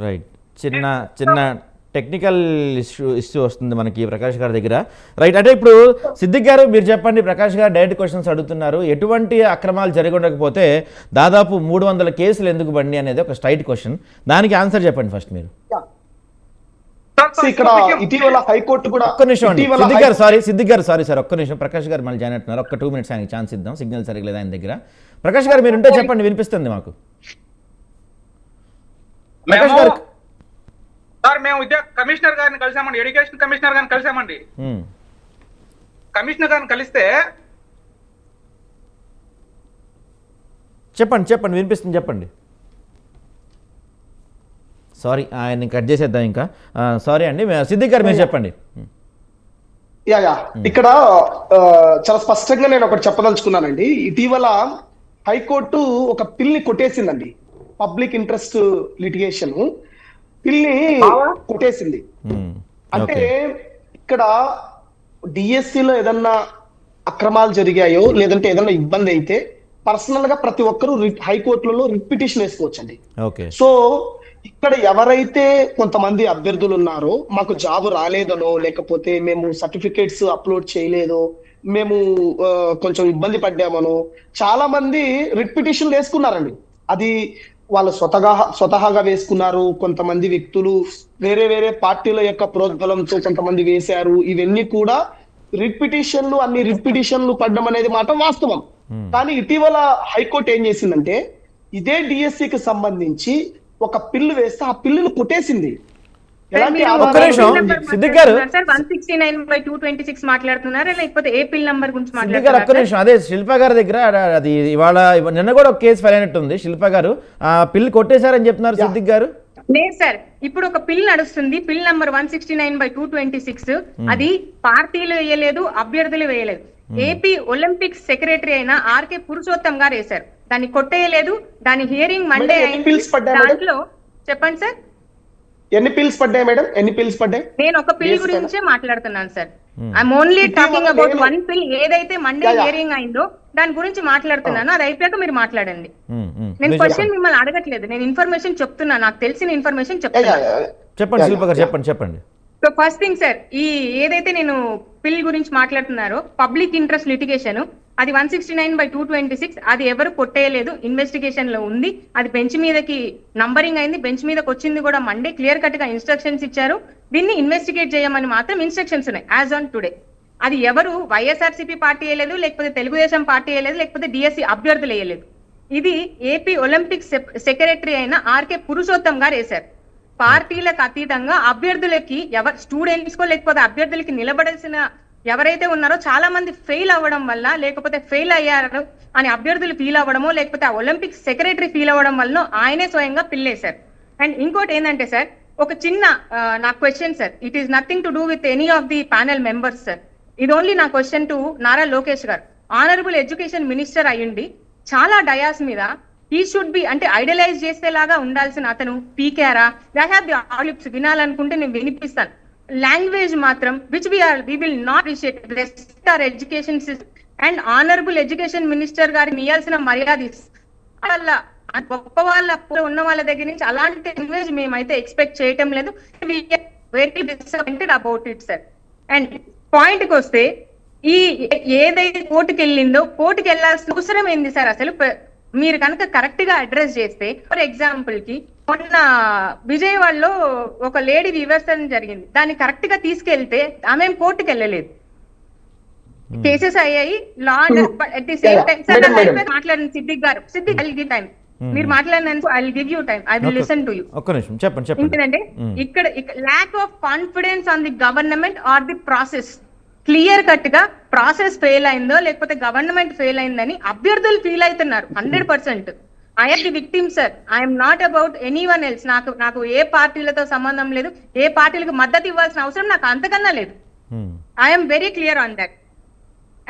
S1: రైట్. చిన్న టెక్నికల్ ఇష్యూ వస్తుంది మనకి ప్రకాష్ గారి దగ్గర. రైట్. అంటే ఇప్పుడు సిద్దిక్ గారు మీరు చెప్పండి, ప్రకాష్ గారు డైరెక్ట్ క్వశ్చన్స్ అడుగుతున్నారు. ఎటువంటి అక్రమాలు జరిగి ఉండకపోతే దాదాపు 300 కేసులు ఎందుకు బండి అనేది ఒక స్ట్రైట్ క్వశ్చన్. దానికి ఆన్సర్ చెప్పండి ఫస్ట్ మీరు.
S2: ఇక్కడ ఇటీవల హైకోర్టు కూడా
S1: ఒక్క నిమిషం అండి సిద్దిక్ గారు సారీ ఒక్క నిమిషం. ప్రకాష్ గారు మళ్ళీ జాయిన్ అవుతున్నారు. ఒక్క 2 minutes ఆయనకి ఛాన్స్ ఇద్దాం, సిగ్నల్ సరిగ్గా ఆయన దగ్గర. ప్రకాష్ గారు మీరు ఉంటే చెప్పండి, వినిపిస్తుంది మాకు. ప్రకాష్ గారు
S6: సార్, మేము కమిషనర్ గారిని కలిసామండి, ఎడ్యుకేషన్ కమిషనర్ గారిని కలిసామండి. కమిషనర్ గారిని కలిస్తే
S1: చెప్పండి వినిపిస్తుంది, చెప్పండి. సారీ, ఆయన్ని కట్ చేసేద్దాం ఇంకా. సారీ అండి, సిద్దిక్ గారు మీరు చెప్పండి.
S2: యా ఇక్కడ చాలా స్పష్టంగా నేను ఒకటి చెప్పదలుచుకున్నానండి. ఇటీవల హైకోర్టు ఒక పిల్ని కొట్టేసిందండి. పబ్లిక్ ఇంట్రెస్ట్ లిటిగేషన్ పిల్ని కొట్టేసింది. అంటే ఇక్కడ డిఎస్సిలో ఏదన్నా అక్రమాలు జరిగాయో లేదంటే ఏదన్నా ఇబ్బంది అయితే పర్సనల్ గా ప్రతి ఒక్కరూ హైకోర్టులలో రిట్ పిటిషన్ వేసుకోవచ్చండి. సో ఇక్కడ ఎవరైతే కొంతమంది అభ్యర్థులు ఉన్నారో మాకు జాబ్ రాలేదనో లేకపోతే మేము సర్టిఫికేట్స్ అప్లోడ్ చేయలేదో మేము కొంచెం ఇబ్బంది పడ్డామనో చాలా మంది రిట్ పిటిషన్లు వేసుకున్నారండి. అది వాళ్ళు స్వతహాగా వేసుకున్నారు, కొంతమంది వ్యక్తులు వేరే వేరే పార్టీల యొక్క ప్రోద్బలంతో కొంతమంది వేశారు. ఇవన్నీ కూడా రిట్ పిటిషన్లు పడ్డం అనేది మాట వాస్తవం. కానీ ఇటీవల హైకోర్టు ఏం చేసిందంటే ఇదే డిఎస్సికి సంబంధించి ఒక పిల్లు వేస్తే ఆ పిల్లును కొట్టేసింది.
S1: సిద్దిక్ గారు
S4: 169/226 మాట్లాడుతున్నారా లేకపోతే ఏ పిల్ నంబర్ గురించి
S1: ఒక్క నిమిషం. అదే శిల్ప గారి దగ్గర అది ఇవాళ నిన్న కూడా ఒక కేసు ఫైల్ అయినట్టుంది. శిల్ప గారు ఆ పిల్లు కొట్టేశారని చెప్తున్నారు సిద్దిక్ గారు.
S4: లేదు సార్, ఇప్పుడు ఒక పిల్ నడుస్తుంది, పిల్ నంబర్ 169/226. అది పార్టీలు వేయలేదు, అభ్యర్థులు వేయలేదు. ఏపీ ఒలింపిక్స్ సెక్రటరీ అయిన ఆర్కే పురుషోత్తం గారు వేశారు. దాన్ని కొట్టేయలేదు. దాని హియరింగ్ మండే అయింది. దాంట్లో చెప్పండి సార్,
S2: ఎన్ని పిల్స్ పడ్డాయి మేడం? ఎన్ని పిల్స్ పడ్డాయి?
S4: నేను ఒక పిల్ గురించే మాట్లాడుతున్నాను sir. I'm only talking about one పిల్. ఏదైతే మండే హియరింగ్ అయిందో దాని గురించి మాట్లాడుతున్నాను. అది అయిపోయాక మీరు మాట్లాడండి. నేను క్వశ్చన్ మిమ్మల్ని అడగట్లేదు, నేను ఇన్ఫర్మేషన్ చెప్తున్నా, నాకు తెలిసిన ఇన్ఫర్మేషన్ చెప్తున్నా.
S1: చెప్పండి శిల్ప గారు, చెప్పండి.
S4: సో ఫస్ట్ థింగ్ సార్, ఈ ఏదైతే నేను పిల్ గురించి మాట్లాడుతున్నారో పబ్లిక్ ఇంట్రెస్ట్ లిటిగేషన్, అది 169/226. అది ఎవరు కొట్టేయలేదు, ఇన్వెస్టిగేషన్ లో ఉంది. అది బెంచ్ మీదకి నంబరింగ్ అయింది, బెంచ్ మీదకి వచ్చింది కూడా మండే. క్లియర్ కట్ గా ఇన్స్ట్రక్షన్స్ ఇచ్చారు, దీన్ని ఇన్వెస్టిగేట్ చేయమని మాత్రం ఇన్స్ట్రక్షన్స్ ఉన్నాయి యాజ్ ఆన్ టుడే. అది ఎవరు వైఎస్ఆర్సీపీ పార్టీ వేయలేదు, లేకపోతే తెలుగుదేశం పార్టీ వేయలేదు, లేకపోతే డిఎస్సి అభ్యర్థులు వేయలేదు. ఇది ఏపీ ఒలింపిక్స్ సెక్రటరీ అయిన ఆర్కే పురుషోత్తం గారు వేశారు. పార్టీలకు అతీతంగా అభ్యర్థులకి స్టూడెంట్స్ కో లేకపోతే అభ్యర్థులకి నిలబడాల్సిన ఎవరైతే ఉన్నారో చాలా మంది ఫెయిల్ అవ్వడం వల్ల లేకపోతే ఫెయిల్ అయ్యారు అని అభ్యర్థులు ఫీల్ అవ్వడమో లేకపోతే ఆ ఒలింపిక్స్ సెక్రటరీ ఫీల్ అవ్వడం వల్ల ఆయనే స్వయంగా పిల్లేశారు. అండ్ ఇంకోటి ఏంటంటే సార్, ఒక చిన్న నా question sir, it is nothing to do with any of the panel members sir. ఇది ఓన్లీ నా క్వశ్చన్ టు నారా లోకేష్ గారు. ఆనరబుల్ ఎడ్యుకేషన్ మినిస్టర్ అయ్యుండి చాలా డయాస్ మీద ఈ షుడ్ బి అంటే ఐడలైజ్ చేసేలాగా ఉండాల్సిన అతను పీకేరా? ఐ హ్యావ్ ది ఆలిప్స్ వినాలనుకుంటే నేను వినిపిస్తాను. లాంగ్వేజ్ మాత్రం which we will not respect our education system and honourable education minister గారికి ఇవ్వాల్సిన మర్యాద వాళ్ళ గొప్ప వాళ్ళ ఉన్న వాళ్ళ దగ్గర నుంచి అలాంటి లాంగ్వేజ్ మేమైతే ఎక్స్పెక్ట్ చేయటం లేదు. Very disappointed about it sir. And point కి వస్తే ఈ ఏదైతే కోర్టుకి వెళ్ళిందో కోర్టుకి వెళ్ళాల్సిన అవసరం ఏంది సార్? అసలు మీరు కనుక కరెక్ట్ గా అడ్రస్ చేస్తే, ఫర్ ఎగ్జాంపుల్ కి మొన్న విజయవాడలో ఒక లేడీ వివర్సన జరిగింది, దాన్ని కరెక్ట్ గా తీసుకెళ్తే ఆమె కోర్టుకి వెళ్ళలేదు, కేసెస్ అయ్యాయి, law at the same time. Sir మాట్లాడండి Siddiq garu, Siddiq I will give time, మీరు మాట్లాడినందుకు I will give you time, I will listen to you.
S1: ఒక్క నిమిషం చెప్పండి.
S4: ఏంటంటే ఇక్కడ lack of confidence on the government or the process, clear cut గా process fail అయిందో లేకపోతే గవర్నమెంట్ ఫెయిల్ అయిందని అభ్యర్థులు ఫీల్ అవుతున్నారు 100%. I'm the victim sir, I'm not about any one else. నాకు ఏ పార్టీలతో సంబంధం లేదు, ఏ పార్టీలకు మద్దతు ఇవ్వాల్సిన అవసరం నాకు అంతకన్నా లేదు. I'm very clear on that.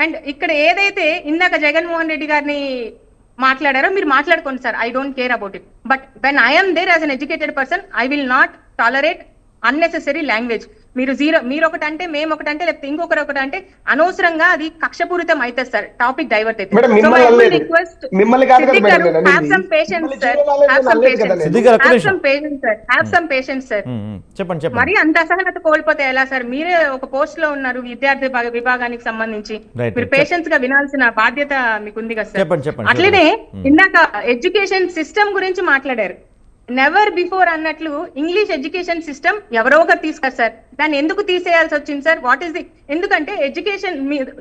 S4: And ఇక్కడ ఏదైతే ఇందాక జగన్మోహన్ రెడ్డి గారిని మాట్లాడారో మీరు మాట్లాడుకోండి sir, I don't care about it. But when I'm there as an educated person I will not tolerate unnecessary language. మీరు ఒకటంటే మేము ఒకటంటే లేకపోతే ఇంకొకరు ఒకటంటే అనవసరంగా అది కక్షపూరితం అవుతుంది సార్, టాపిక్ డైవర్ట్ అవుతుంది. మరి అంత అసహనత కోల్పోతే ఎలా సార్? మీరే ఒక పోస్ట్ లో ఉన్నారు విద్యార్థి విభాగానికి సంబంధించి, మీరు పేషెన్స్ గా వినాల్సిన బాధ్యత మీకుంది కదా సార్. అట్లనే ఇందాక ఎడ్యుకేషన్ సిస్టమ్ గురించి మాట్లాడారు. నెవర్ బిఫోర్ అన్నట్లు ఇంగ్లీష్ ఎడ్యుకేషన్ సిస్టమ్ ఎవరో ఒకరు తీసుకారు సార్, దాన్ని ఎందుకు తీసేయాల్సి వచ్చింది సార్? What is the? ఎందుకంటే ఎడ్యుకేషన్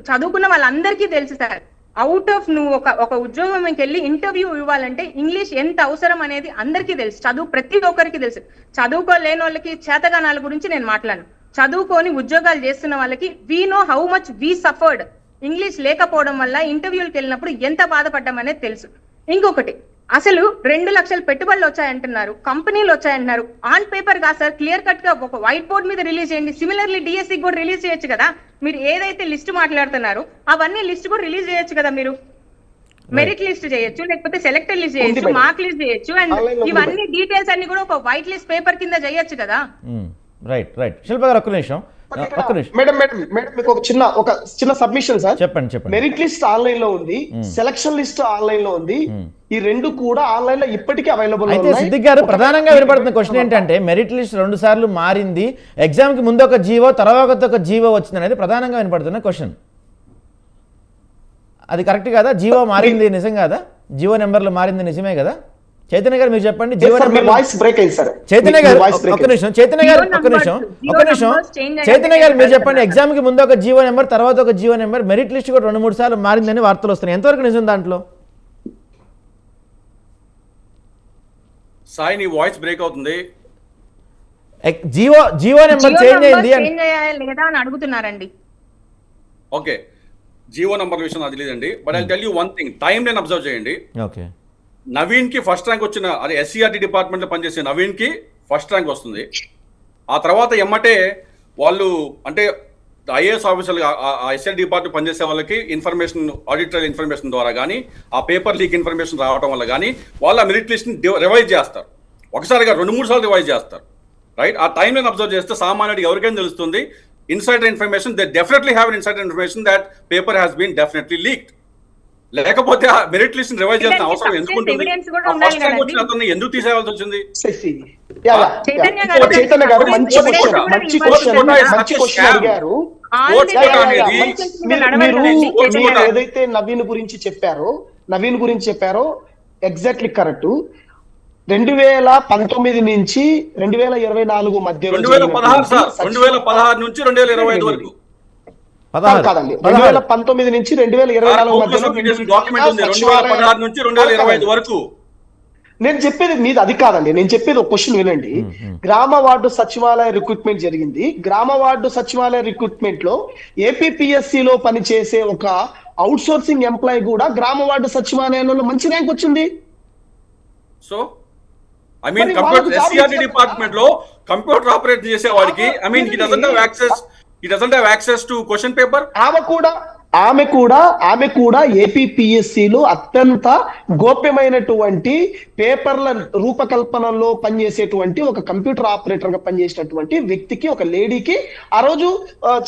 S4: చదువుకున్న వాళ్ళందరికీ తెలుసు సార్, అవుట్ ఆఫ్ నువ్వు ఒక ఉద్యోగంకి వెళ్ళి ఇంటర్వ్యూ ఇవ్వాలంటే ఇంగ్లీష్ ఎంత అవసరం అనేది అందరికీ తెలుసు, ప్రతి ఒక్కరికి తెలుసు. చదువుకోలేని వాళ్ళకి చేతగానాల గురించి నేను మాట్లాడను, చదువుకొని ఉద్యోగాలు చేస్తున్న వాళ్ళకి we know how much we suffered. English లేకపోవడం వల్ల ఇంటర్వ్యూలకు వెళ్ళినప్పుడు ఎంత బాధపడ్డం అనేది తెలుసు. ఇంకొకటి, అసలు 2 లక్షల పెట్టుబడులు వచ్చాయంటున్నారు, కంపెనీలు వచ్చాయంటున్నారు, ఆన్ పేపర్ గా సార్ క్లియర్ కట్ గా ఒక వైట్ బోర్డ్ మీద రిలీజ్ చేయండి. సిమిలర్లీ డిఎస్సి కూడా రిలీజ్ చేయొచ్చు కదా. మీరు ఏదైతే లిస్ట్ మాట్లాడుతున్నారో అవన్నీ లిస్ట్ కూడా రిలీజ్ చేయొచ్చు కదా. మీరు మెరిట్ లిస్ట్ చేయొచ్చు, లేకపోతే సెలెక్టెడ్ లిస్ట్ చేయొచ్చు, మార్క్ లిస్ట్ చేయొచ్చు, అండ్ ఇవన్నీ డీటెయిల్స్ అన్ని కూడా ఒక వైట్ లిస్ట్ పేపర్ కింద చేయొచ్చు కదా.
S1: రైట్ శిల్ప గారు ఒక్క నిమిషం.
S2: మేడం మీకు ఒక చిన్న సబ్మిషన్ సార్.
S1: చెప్పండి.
S2: మెరిట్ లిస్ట్ ఆన్లైన్ లో ఉంది, సెలక్షన్ లిస్ట్ ఆన్లైన్ లో ఉంది, ఈ రెండు కూడా ఆన్లైన్ లో ఇప్పటికీ అవైలబుల్.
S1: అయితే సిద్దిక్ గారు, ప్రధానంగా వినపడుతున్న క్వశ్చన్ ఏంటంటే మెరిట్ లిస్ట్ 2 సార్లు మారింది, ఎగ్జామ్ కి ముందు ఒక జీవో తర్వాత ఒక జీవో వచ్చింది అనేది ప్రధానంగా వినపడుతున్న క్వశ్చన్. అది కరెక్ట్ కదా? జీవో మారింది నిజం కదా? జీవో నెంబర్లు మారింది నిజమే కదా? చైతన్య గారు మీరు చెప్పండి. చైతన్య గారు ఒక్క నిమిషం. చైతన్య గారు మీరు చెప్పండి, ఎగ్జామ్ కి ముందు ఒక జీవో నెంబర్ తర్వాత ఒక జీవో నెంబర్, మెరిట్ లిస్ట్ కూడా 2-3 సార్లు మారిందని వార్తలు వస్తున్నాయి, ఎంతవరకు నిజం దాంట్లో?
S3: సాయి నీ వాయిస్ బ్రేక్ అవుతుంది.
S1: జీవో నెంబర్ చేంజ్ అయింది
S4: లేదా అని అడుగుతున్నారండి.
S3: ఓకే, జీవో నంబర్ విషయం అది లేదండి. But I tell you one thing, time line observe చేయండి.
S1: ఓకే,
S3: నవీన్ కి ఫస్ట్ ర్యాంక్ వచ్చిన, అదే ఎస్సీఆర్టీ డిపార్ట్మెంట్ లో పనిచేసే నవీన్ కి ఫస్ట్ ర్యాంక్ వస్తుంది. ఆ తర్వాత ఎమ్మటే వాళ్ళు అంటే ఐఏఎస్ ఆఫీసర్లు ఎస్ఎల్ డిపార్ట్మెంట్ పనిచేసే వాళ్ళకి ఇన్ఫర్మేషన్, ఆడిటరీ ఇన్ఫర్మేషన్ ద్వారా కానీ ఆ పేపర్ లీక్ ఇన్ఫర్మేషన్ రావడం వల్ల కానీ వాళ్ళ మెరిట్ లిస్ట్ ని రివైజ్ చేస్తారు. ఒకసారిగా 2-3 సార్లు రివైజ్ చేస్తారు. రైట్, ఆ టైం లైన్ అబ్జర్వ్ చేస్తే సామాన్యుడికి ఎవరికైనా తెలుస్తుంది. Insider information, they definitely have insider information that paper has been definitely leaked. లేకపోతే ఆ మెరిట్ లిస్ట్ రివైజ్ చేసిన అవసరం ఎందుకు ఉంటుంది? ఫస్ట్ ర్యాంక్ వచ్చిన అతన్ని ఎందుకు తీసేయాల్సి వచ్చింది?
S2: చైతన్య గారు మంచి క్వశ్చన్ అడిగారు. మీరు ఏదైతే నవీన్ గురించి చెప్పారో ఎగ్జాక్ట్లీ కరెక్ట్. 2019 నుంచి 2024 మధ్య
S3: 2016 నుంచి 2025 వరకు
S2: కాదండి, 2019 నుంచి 2024 మధ్య
S3: డాక్యుమెంట్ ఉంది. 2016 నుంచి 2025 వరకు
S2: నేను చెప్పేది మీది అది కాదండి. నేను చెప్పేది ఒక క్వశ్చన్ వినండి. గ్రామ వార్డు సచివాలయ రిక్రూట్మెంట్ జరిగింది. గ్రామ వార్డు సచివాలయ రిక్రూట్మెంట్ లో ఏపీపీఎస్సి లో పనిచేసే ఒక అవుట్ సోర్సింగ్ ఎంప్లాయ్ కూడా గ్రామ వార్డు సచివాలయంలో మంచి ర్యాంక్ వచ్చింది.
S3: సో ఐ మీన్
S2: మరి
S3: కంప్యూటర్
S2: వాళ్ళకు జాబ్
S3: ఎస్సీఆర్టీ
S2: ఇచ్చారు.
S3: డిపార్ట్మెంట్ లో కంప్యూటర్ ఆపరేట్ చేసే వాడికి I mean he doesn't have access to question paper. ఆమె కూడా ఏపీపీఎస్సీలో అత్యంత గోప్యమైనటువంటి పేపర్ల రూపకల్పనలో పనిచేసేటువంటి ఒక కంప్యూటర్ ఆపరేటర్ గా పనిచేసినటువంటి వ్యక్తికి, ఒక లేడీకి ఆ రోజు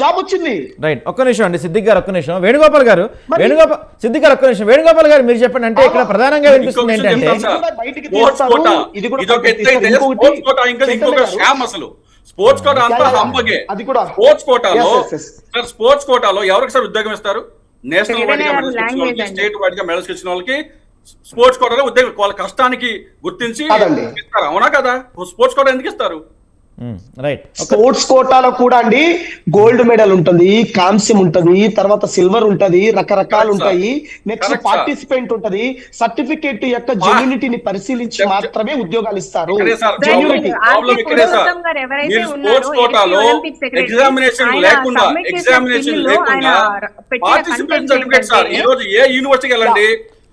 S3: జాబ్ వచ్చింది.
S1: రైట్, ఒక్క నిమిషం అండి సిద్దిక్ గారు, ఒక్క నిమిషం. వేణుగోపాల్ గారు,
S2: మరి-
S1: సిద్దిక్ గారు ఒక్క నిమిషం. వేణుగోపాల్ గారు మీరు చెప్పండి. అంటే ఇక్కడ ప్రధానంగా వినిపిస్తుంది
S3: ఇంకొక
S1: ఏంటంటే
S3: విషయం
S2: కూడా బయటికి
S3: స్పోర్ట్స్
S2: తీస్తారు.
S3: కోటా
S2: ఇది కూడా
S3: ఇదొక
S2: బయటికి
S3: ఎత్తైతే
S2: తీస్తారు. ఇంకొకటి
S3: స్పోర్ట్స్ కోటా ఇంకా
S2: చైతన్య
S3: ఇంకొక
S2: గారు-
S3: శ్యామ్ అసలు స్పోర్ట్స్ కోటా అంతా
S2: యా, యా.
S3: హంబగే.
S2: అది కూడా
S3: స్పోర్ట్స్ కోటాలో
S2: Yes, yes, yes.
S3: Sir sports కోటాలో ఎవరికి సార్ ఉద్యోగం ఇస్తారు? నేషనల్
S4: ఏదైనా
S3: వైడ్ గా మెడల్స్ ఇచ్చిన
S4: language
S3: వాళ్ళకి,
S4: అండి.
S3: స్టేట్ వైడ్ గా మెడల్స్ ఇచ్చిన వాళ్ళకి స్పోర్ట్స్ కోటాలో ఉద్యోగం వాళ్ళ కష్టానికి గుర్తించి
S2: కాదండి.
S3: ఇస్తారు. అవునా కదా? స్పోర్ట్స్ కోటా ఎందుకు ఇస్తారు?
S1: రైట్,
S2: స్పోర్ట్స్ కోటాలో కూడా అండి గోల్డ్ మెడల్ ఉంటుంది, కాంస్యం ఉంటది, తర్వాత సిల్వర్ ఉంటది, రకరకాలు
S3: Correct, sir.
S2: ఉంటాయి. Next
S3: Correct, sir.
S2: పార్టిసిపెంట్ ఉంటది. సర్టిఫికేట్ యొక్క జెన్యూనిటీని పరిశీలించి మాత్రమే ఉద్యోగాలు ఇస్తారు.
S3: ఇక్కడే సార్
S2: Genuinity.
S3: ప్రాబ్లం ఇక్కడే సార్.
S4: పురుషోత్తం గారు ఎవరైతే
S3: మీరు
S4: ఉన్నారో,
S3: స్పోర్ట్స్ కోటాలో
S4: ఏపీ ఒలింపిక్ సెక్రటరీ,
S3: ఎగ్జామినేషన్
S4: ఆయన
S3: లేకుండా
S4: submit చేసిన bill లో ఆయన పెట్టిన
S3: పార్టిసిపేట్
S4: content
S3: సర్టిఫికేట్ సార్.
S4: ఏంటంటే-
S3: ఈ రోజు ఏ యూనివర్సిటీకి వెళ్ళండి,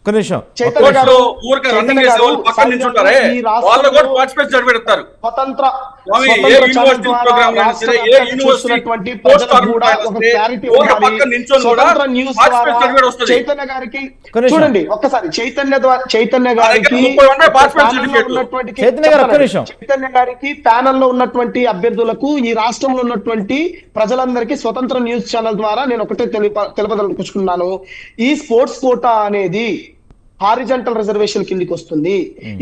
S1: ఒక్క నిమిషం.
S2: చైతన్య గారు,
S3: ఊరికే రన్నింగ్
S2: చైతన్య
S3: చేసే
S2: గారు,
S3: వాళ్ళు పక్కన నిల్చుంటారే
S2: ఈ రాష్ట్రంలో
S3: వాళ్ళు కూడా పార్టిసిపేట్ సర్టిఫికేట్ ఇస్తారు.
S2: స్వతంత్ర
S3: స్వామి, ఏ
S2: స్వతంత్ర
S3: యూనివర్సిటీ
S2: ఛానల్ ద్వారా
S3: ప్రోగ్రామ్ అయినా
S2: రాష్ట్ర
S3: సరే, ఏ
S2: వ్యాప్తంగా
S3: యూనివర్సిటీ
S2: చూస్తున్నటువంటి
S3: పోస్ట్
S2: ప్రజలకు కూడా
S3: ఆఫీస్
S2: ఒక
S3: వస్తే
S2: క్లారిటీ
S3: ఒక
S2: ఉండాలి.
S3: పక్కన నిల్చొని కూడా
S2: స్వతంత్ర న్యూస్
S3: పార్టిసిపేట్
S2: ద్వారా
S3: సర్టిఫికేట్ వస్తుంది.
S2: చైతన్య గారికి
S1: నిమిషం.
S2: చూడండి ఒక్కసారి చైతన్య
S3: దగ్గర
S2: గారికి
S3: 30 ఉన్నాయి పార్టిసిపేట్
S2: ప్యానెల్లో
S3: సర్టిఫికేట్లు.
S2: ఉన్నటువంటి
S1: చైతన్య గారు, ఒక్క నిమిషం.
S2: చైతన్య గారికి ప్యానెల్లో ఉన్నటువంటి అభ్యర్థులకు, ఈ రాష్ట్రంలో ఉన్నటువంటి ప్రజలందరికీ స్వతంత్ర న్యూస్ ఛానల్ ద్వారా నేను ఒకటే తెలుపదలుచుకున్నాను. ఈ స్పోర్ట్స్ కోటా అనేది హారిజంటల్ రిజర్వేషన్ కిందికి వస్తుంది.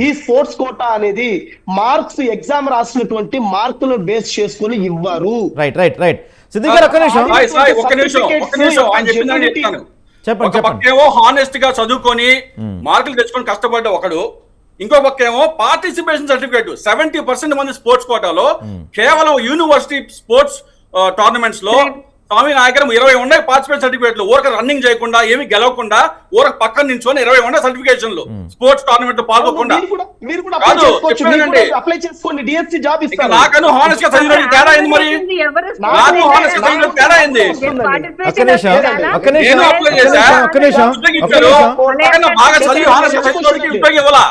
S2: ఈ స్పోర్ట్స్ కోటా అనేది మార్క్స్, ఎగ్జామ్ రాసినటువంటి మార్కులను బేస్ చేసుకుని ఇవ్వరు.
S1: రైట్ రైట్ రైట్ సిద్దిక్ గారు ఒక్క నిమిషం.
S3: సాయి, సాయి, ఒక్క నిమిషం ఆయన చెప్పిందని చెప్తాను.
S1: చెప్పండి,
S3: ఒక
S1: చెప్పండి.
S3: పక్కేమో హానెస్ట్ గా చదువుకొని మార్కులు తెచ్చుకొని కష్టపడ్డ ఒకడు, ఇంకో పక్కేమో పార్టిసిపేషన్ సర్టిఫికేట్ 70% మంది స్పోర్ట్స్ కోటాలో కేవలం యూనివర్సిటీ స్పోర్ట్స్ టోర్నమెంట్స్ లో స్వామి నా దగ్గర 20 ఉన్నాయి పార్టిసిపేట్ సర్టిఫికేట్లు. ఊరక రన్నింగ్ చేయకుండా, ఏమి గెలవకుండా, ఊరక పక్కన నించుకొని 20 ఉన్నాయి సర్టిఫికేషన్లు స్పోర్ట్స్ టోర్నమెంట్ లో పాల్గొకుండా.
S2: మీరు కూడా
S3: కాదు, చెప్పానండి.
S2: అప్లై చేసుకోండి, డిఎస్సి జాబ్
S3: ఇక
S2: ఇస్తారు.
S3: నాకను హానెస్ట్ గా చదివిన తేడా అయింది మరి. నాకు హానెస్ట్ గా చదివిన తేడా అయింది.
S1: ఒక్క నిమిషం, ఒక్క నిమిషం,
S3: నేను అప్లై చేశా.
S1: ఒక్క నిమిషం,
S3: ఉద్యోగం
S1: ఒక్క
S3: ఇచ్చారు.
S1: నిమిషం.
S3: పక్కన బాగా చదివి హానెస్ట్ గా చదివిన వాడికి ఉద్యోగం ఇవ్వాలా?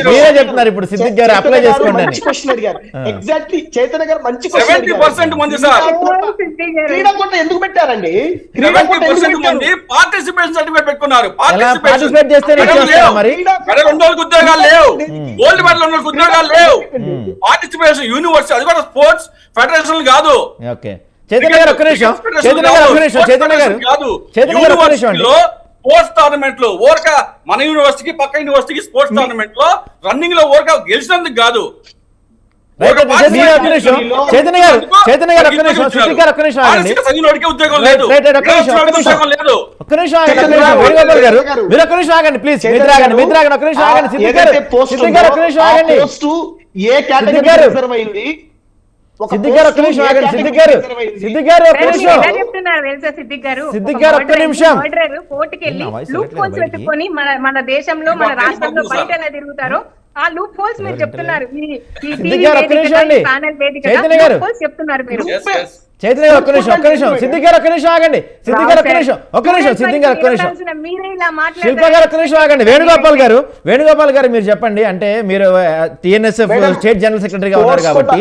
S1: మీరే చెప్తున్నారు ఇప్పుడు సిద్దిక్ గారు అప్లై చేసుకోండి అని.
S2: క్వశ్చన్ అడిగారు. ఎగ్జాక్ట్లీ చైతన్య గారు మంచి క్వశ్చన్
S3: 70% మంది సార్.
S2: క్రీడా కోట ఎందుకు పెట్టారండి?
S3: 70% మంది పార్టిసిపేషన్ సర్టిఫికేట్ పెట్టుకున్నారు.
S1: ఎలా పార్టిసిపేట్ చేస్తేనే
S3: మెడల్
S1: వచ్చేస్తారా
S3: లేవు.
S1: మరి?
S3: మెడల్ ఉన్న వాళ్ళకి ఉద్యోగాలు లేవు, గోల్డ్ మెడల్ ఉన్న వాళ్ళకి ఉద్యోగాలు లేవు. పార్టిసిపేషన్ యూనివర్సిటీ, అది కూడా స్పోర్ట్స్ ఫెడరేషన్ కాదు.
S1: ఓకే, చైతన్య గారు ఒక్క నిమిషం. చైతన్య గారు ఒక్క నిమిషం. చైతన్య గారు ఒక్క నిమిషం అండి.
S3: స్పోర్ట్స్ టోర్నమెంట్ లో ఓరక మన యూనివర్సిటీకి పక్క యూనివర్సిటీకి స్పోర్ట్స్ టోర్నమెంట్ లో రన్నింగ్ లో ఓరక గెలిచినందుకు కాదు.
S1: రైట్, చైతన్య గారు ఒక్క నిమిషం. చైతన్య గారు ఒక్క నిమిషం. సిద్దిక్ గారు ఒక్క నిమిషం ఆగండి.
S3: చదివినోడికి ఉద్యోగం
S1: రైట్,
S3: లేదు,
S1: రైట్, ఒక్క నిమిషం, ఒక్క నిమిషం.
S3: ఉద్యోగం లేదు.
S1: ఒక్క నిమిషం ఆగండి, ఒక్క నిమిషం. వేణుగోపాల్ గారు మీరు ఒక్క నిమిషం ఆగండి ప్లీజ్. మీరు ఆగండి, మీరు ఆగండి, ఒక్క నిమిషం ఆగండి. సిద్దిక్ గారు ఒక్క నిమిషం ఆగండి.
S2: ఏ కేటగిరీ రిజర్వ్ అయింది?
S1: సిద్దిక్ గారు ఒక్క నిమిషం ఆగండి. సిద్దిక్ గారు ఒక్క నిమిషం.
S4: ఎలా చెప్తున్నారు తెలుసా సిద్దిక్ గారు?
S1: సిద్దిక్ గారు ఒక్క నిమిషం.
S4: కోర్టుకి వెళ్ళి
S1: నా వాయిస్
S4: లూప్
S1: వెళ్ళట్లేదా
S4: హోల్స్
S1: బయటికి?
S4: పెట్టుకొని మన దేశంలో, మన
S3: ఇంకొక
S4: రాష్ట్రంలో
S3: నిమిషం
S4: బయట ఎలా తిరుగుతారో ఆ లూప్ హోల్స్ మీరు చెప్తున్నారు.
S1: సిద్దిక్ గారు ఒక్క నిమిషం అండి. చైతన్య గారు
S4: చెప్తున్నారు మీరు.
S3: Yes, yes.
S1: చైతన్య గారు ఒక్క నిమిషం, ఒక్క నిమిషం. సిద్దిక్ గారు ఒక్క నిమిషం ఆగండి. సిద్దిక్ గారు ఒక్క నిమిషం, ఒక్క నిమిషం. సిద్దిక్ గారు ఒక్క నిమిషం.
S4: మీరే ఇలా
S1: శిల్ప గారు ఒక్క నిమిషం ఆగండి. వేణుగోపాల్ గారు మీరు చెప్పండి. అంటే మీరు టిఎన్ఎస్ఎఫ్ స్టేట్ జనరల్ సెక్రటరీగా ఉన్నారు కాబట్టి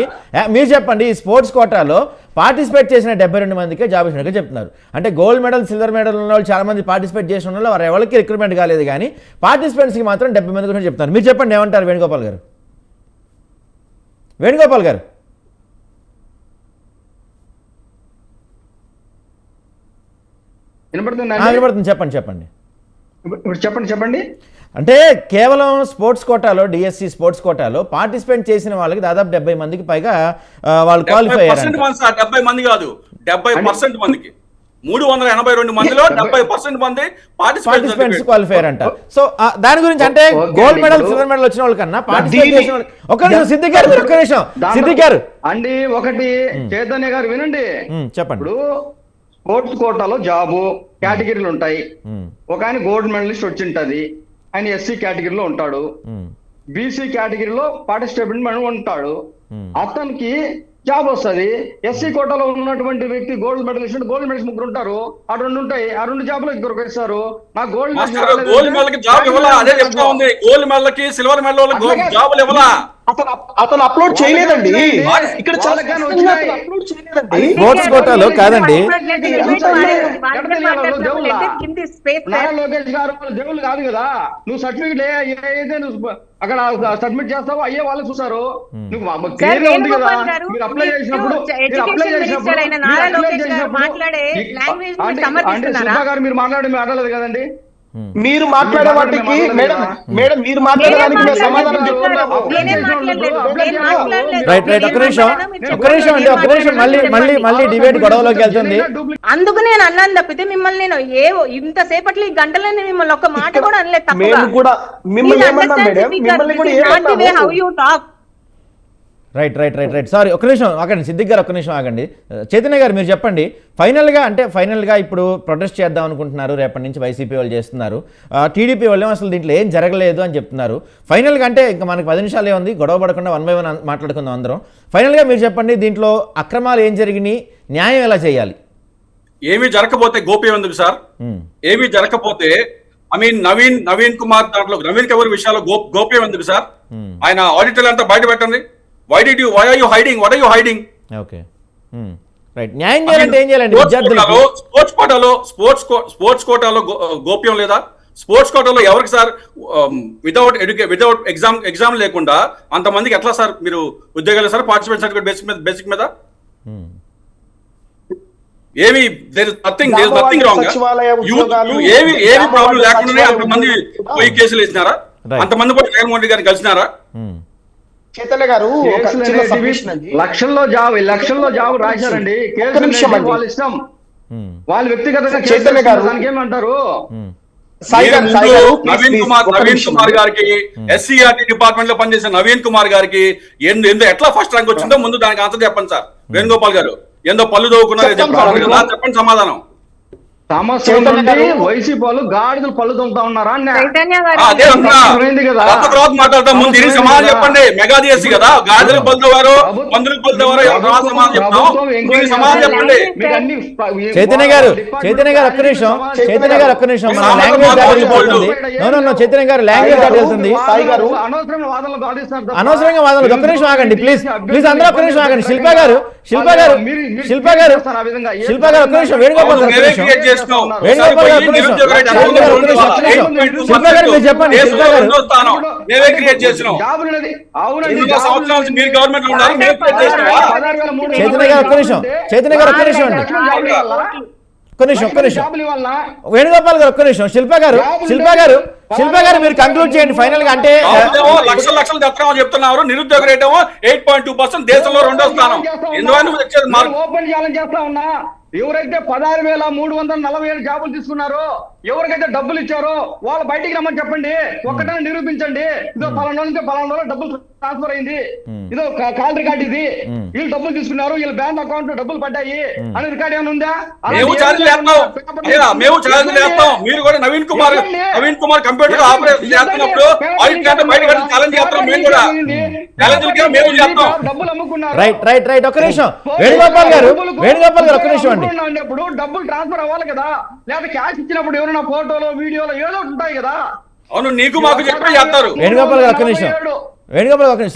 S1: మీరు చెప్పండి. ఈ స్పోర్ట్స్ కోటాలో పార్టిసిపేట్ చేసిన 72 మందికే జాబ్ ఇచ్చినట్టు చెప్తున్నారు. అంటే గోల్డ్ మెడల్, సిల్వర్ మెడల్ ఉన్న వాళ్ళు చాలా మంది పార్టిసిపేట్ చేసిన వాళ్ళు వారు ఎవరికి రిక్రూట్మెంట్ కాలేదు, కానీ పార్టిసిపెంట్స్కి మాత్రం 70 మంది గురించి చెప్తున్నారు. మీరు చెప్పండి ఏమంటారు వేణుగోపాల్ గారు? వేణుగోపాల్ గారు వినపడుతుంది, చెప్పండి చెప్పండి.
S5: ఇప్పుడు చెప్పండి.
S1: అంటే కేవలం స్పోర్ట్స్ కోటాలో, డిఎస్సి స్పోర్ట్స్ కోటాలో పార్టిసిపేట్ చేసిన వాళ్ళకి దాదాపు 70 మందికి పైగా వాళ్ళు క్వాలిఫై అయ్యారు.
S3: 70 మంది కాదు, 70% మందికి 382 మందిలో 70% మంది
S1: పార్టిసిపెంట్స్ క్వాలిఫై అయ్యారంట. సో దాని గురించి అంటే గోల్డ్ మెడల్, సిల్వర్ మెడల్ వచ్చిన వాళ్ళకన్నా పార్టిసిపేట్ చేసిన వాళ్ళు. ఒక నిమిషం సిద్దిక్ గారు, ఒక్క నిమిషం సిద్దిక్ గారు
S5: అండి. ఒకటి చైతన్య గారు వినండి.
S1: చెప్పండి.
S5: ఇప్పుడు స్పోర్ట్స్ కోటాలో జాబు కేటగిరీలు ఉంటాయి. ఒక ఆయన గోల్డ్ మెడలిస్ట్ వచ్చింటది, ఆయన ఎస్సీ కేటగిరీలో ఉంటాడు, బీసీ కేటగిరీలో పార్టిసిపేట్ ఉంటాడు. అతనికి జాబ్ వస్తుంది. ఎస్సీ కోటాలో ఉన్నటువంటి వ్యక్తి గోల్డ్ మెడలిస్ట్, గోల్డ్ మెడలిస్ట్ ముగ్గురు ఉంటారు, ఆ రెండు ఉంటాయి, ఆ రెండు జాబ్లు ఇద్దరు ఇస్తారు. నాకు గోల్డ్
S3: గోల్డ్ మెడల్కి జాబ్ ఇవ్వాలా? అదే చెప్తా ఉంది, గోల్డ్ మెడల్కి సిల్వర్ మెడల్ జాబులు ఇవ్వాలా?
S2: అతను అప్లోడ్ చేయలేదండి. ఇక్కడ చాలా
S1: స్పోర్ట్స్ కోటాలో కాదండి.
S5: నారా లోకేష్ గారు దేవుళ్ళు కాదు కదా. నువ్వు సర్టిఫికెట్ ఏదైతే నువ్వు అక్కడ సబ్మిట్ చేస్తావో అయ్యే వాళ్ళు చూసారు. నువ్వు క్లియర్ గా ఉంది కదా. మీరు అప్లై చేసినప్పుడు శిల్పా గారు మీరు మాట్లాడలేదు కదండి.
S2: మీరు మాట్లాడే వాటికి మేడం మీరు మాట్లాడడానికి మేము సమాధానం చెప్తున్నాము.
S1: మళ్ళీ డిబేట్ గొడవలోకి వెళ్తుంది.
S4: అందుకు నేను అన్నాను తప్పితే మిమ్మల్ని నేను ఇంతసేపట్లో ఈ గంటలని మిమ్మల్ని ఒక మాట కూడా అనలేదు.
S2: మేము కూడా మిమ్మల్ని ఏమన్నాం మేడం? మిమ్మల్ని కూడా ఏమన్నాము?
S1: రైట్ సారీ, ఒక్క నిమిషం ఆగండి. సిద్దిక్ గారు ఒక్క నిమిషం ఆగండి. చైతన్య గారు మీరు చెప్పండి, ఫైనల్గా ఇప్పుడు ప్రొటెస్ట్ చేద్దాం అనుకుంటున్నారు, రేపటి నుంచి వైసీపీ వాళ్ళు చేస్తున్నారు, టీడీపీ వాళ్ళు అసలు దీంట్లో ఏం జరగలేదు అని చెప్తున్నారు. ఫైనల్గా అంటే ఇంకా మనకి 10 నిమిషాలే ఉంది, గొడవ పడకుండా 1 by 1 మాట్లాడుకుందాం అందరం. ఫైనల్గా మీరు చెప్పండి, దీంట్లో అక్రమాలు ఏం జరిగినాయి, న్యాయం ఎలా చేయాలి?
S3: ఏమీ జరగకపోతే గోప్యం ఎందుకు సార్? ఏమీ జరగకపోతే నవీన్ కుమార్ దాంట్లో నవీన్ కవర్ విషయాల్లో గోప్యం ఎందుకు సార్? ఆయన ఆడిటర్లు అంతా బయట పెట్టండి. Why are you hiding? What are you hiding?
S1: Okay. Right. న్యాయం చేయాలంటే ఏం చేయాలండి? స్పోర్ట్స్ కోటాలో గోప్యం లేదా? స్పోర్ట్స్ కోటాలో ఎవరికి సార్ వితౌట్ ఎగ్జామ్ లేకుండా అంతమందికి ఎట్లా సార్ మీరు ఉద్యోగాలు సార్ పార్టిసిపేట్ సర్టిఫికేట్ బేసిక్ మీద? ఏమి నథింగ్ రాంగ్. ఏమి ప్రాబ్లం లేకుండానే అంతమంది పోయి కేసులు వేసినారా? అంతమంది కూడా జగన్మోహన్ రెడ్డి గారిని కలిసినారా?
S2: చైతన్య గారు
S5: లక్షల్లో జాబ్ రాశారండి. వాళ్ళ ఇష్టం, వాళ్ళ వ్యక్తిగతంగా
S2: చైతన్య గారు
S5: దానికి ఏమంటారు?
S3: నవీన్ కుమార్ గారికి ఎస్సీఆర్టీ డిపార్ట్మెంట్ లో పనిచేసిన నవీన్ కుమార్ గారికి ఎట్లా ఫస్ట్ ర్యాంక్ వచ్చిందో ముందు దానికి ఆన్సర్ చెప్పండి సార్. వేణుగోపాల్ గారు ఎంతో పళ్ళు తవ్వుకున్నారు చెప్పండి సమాధానం.
S5: సంవత్సరం నుండి వైసీపీ వాళ్ళు గాడిదలు పళ్ళు తొంగుతా ఉన్నారా?
S3: మాట్లాడతాం ముందు దీనికి సమాధానం చెప్పండి. మెగా డిఎస్సీ కదా, గాడిదలకు పలుతవారు, పందులకు పలుతవారు, సమాధానం చెప్తాం. సమాధానం చెప్పండి.
S1: చైతన్య గారు ఒక్క నిమిషం. చైతన్య గారు ఒక్క నిమిషం. లాంగ్వేజ్ దాటిపోతుంది. చైతన్య గారు లాంగ్వేజ్ దాటి వెళ్తుంది. అనవసరంగా వాదనలు. ఒక్క నిమిషం ఆగండి ప్లీజ్. అందరూ ఒక్క నిమిషం ఆగండి. శిల్పా గారు ఒక్క నిమిషం. వేణుగోపాల్ గారు వేణుగోపాల్ గారు ఒక్క నిమిషం. శిల్పా గారు మీరు కంక్లూడ్ చేయండి ఫైనల్ గా. అంటే
S3: లక్షలు చెప్తున్నారు, నిరుద్యోగ రేట్ 8.2%, దేశంలో 2వ స్థానం.
S5: ఓపెన్ చేయాలని చేస్తా ఉన్నా. ఎవరైతే 16,347 జాబులు తీసుకున్నారో, ఎవరికైతే డబ్బులు ఇచ్చారో వాళ్ళు బయటికి రమ్మని చెప్పండి. ఒక్కటనే నిరూపించండి. ఇదో పలానా నుంచి పలానా డబ్బులు ట్రాన్స్ఫర్ అయింది, ఇదో కాల్ రికార్డ్ ఇది, వీళ్ళు డబ్బులు తీసుకున్నారు, వీళ్ళ బ్యాంక్ అకౌంట్ డబ్బులు పడ్డాయి అని రికార్డ్ ఏమైనా ఉందా?
S3: మేము ఛాలెంజ్ చేస్తాం. మీరు కూడా నవీన్ కుమార్ కంప్యూటర్ ఆపరేషన్ చేస్తున్నప్పుడు ఛాలెంజ్ చేస్తాం. మేము కూడా మేము చేస్తాం.
S5: డబ్బులు అమ్ముకున్నారు.
S1: రైట్ ఒక్క నిమిషం. వేణుగోపాల్ గారు ఒక్క నిమిషం అండి.
S5: డబ్బులు ట్రాన్స్ఫర్ అవ్వాలి కదా, లేదా క్యాష్ ఇచ్చినప్పుడు ఎవరైనా ఫోటోలో వీడియోలో ఏదో ఉంటాయి కదా.
S3: అవును, నీకు మాకు చెప్పి చేస్తారు.
S1: వేణుగోపాల్ గారు ఒక్క నిమిషం.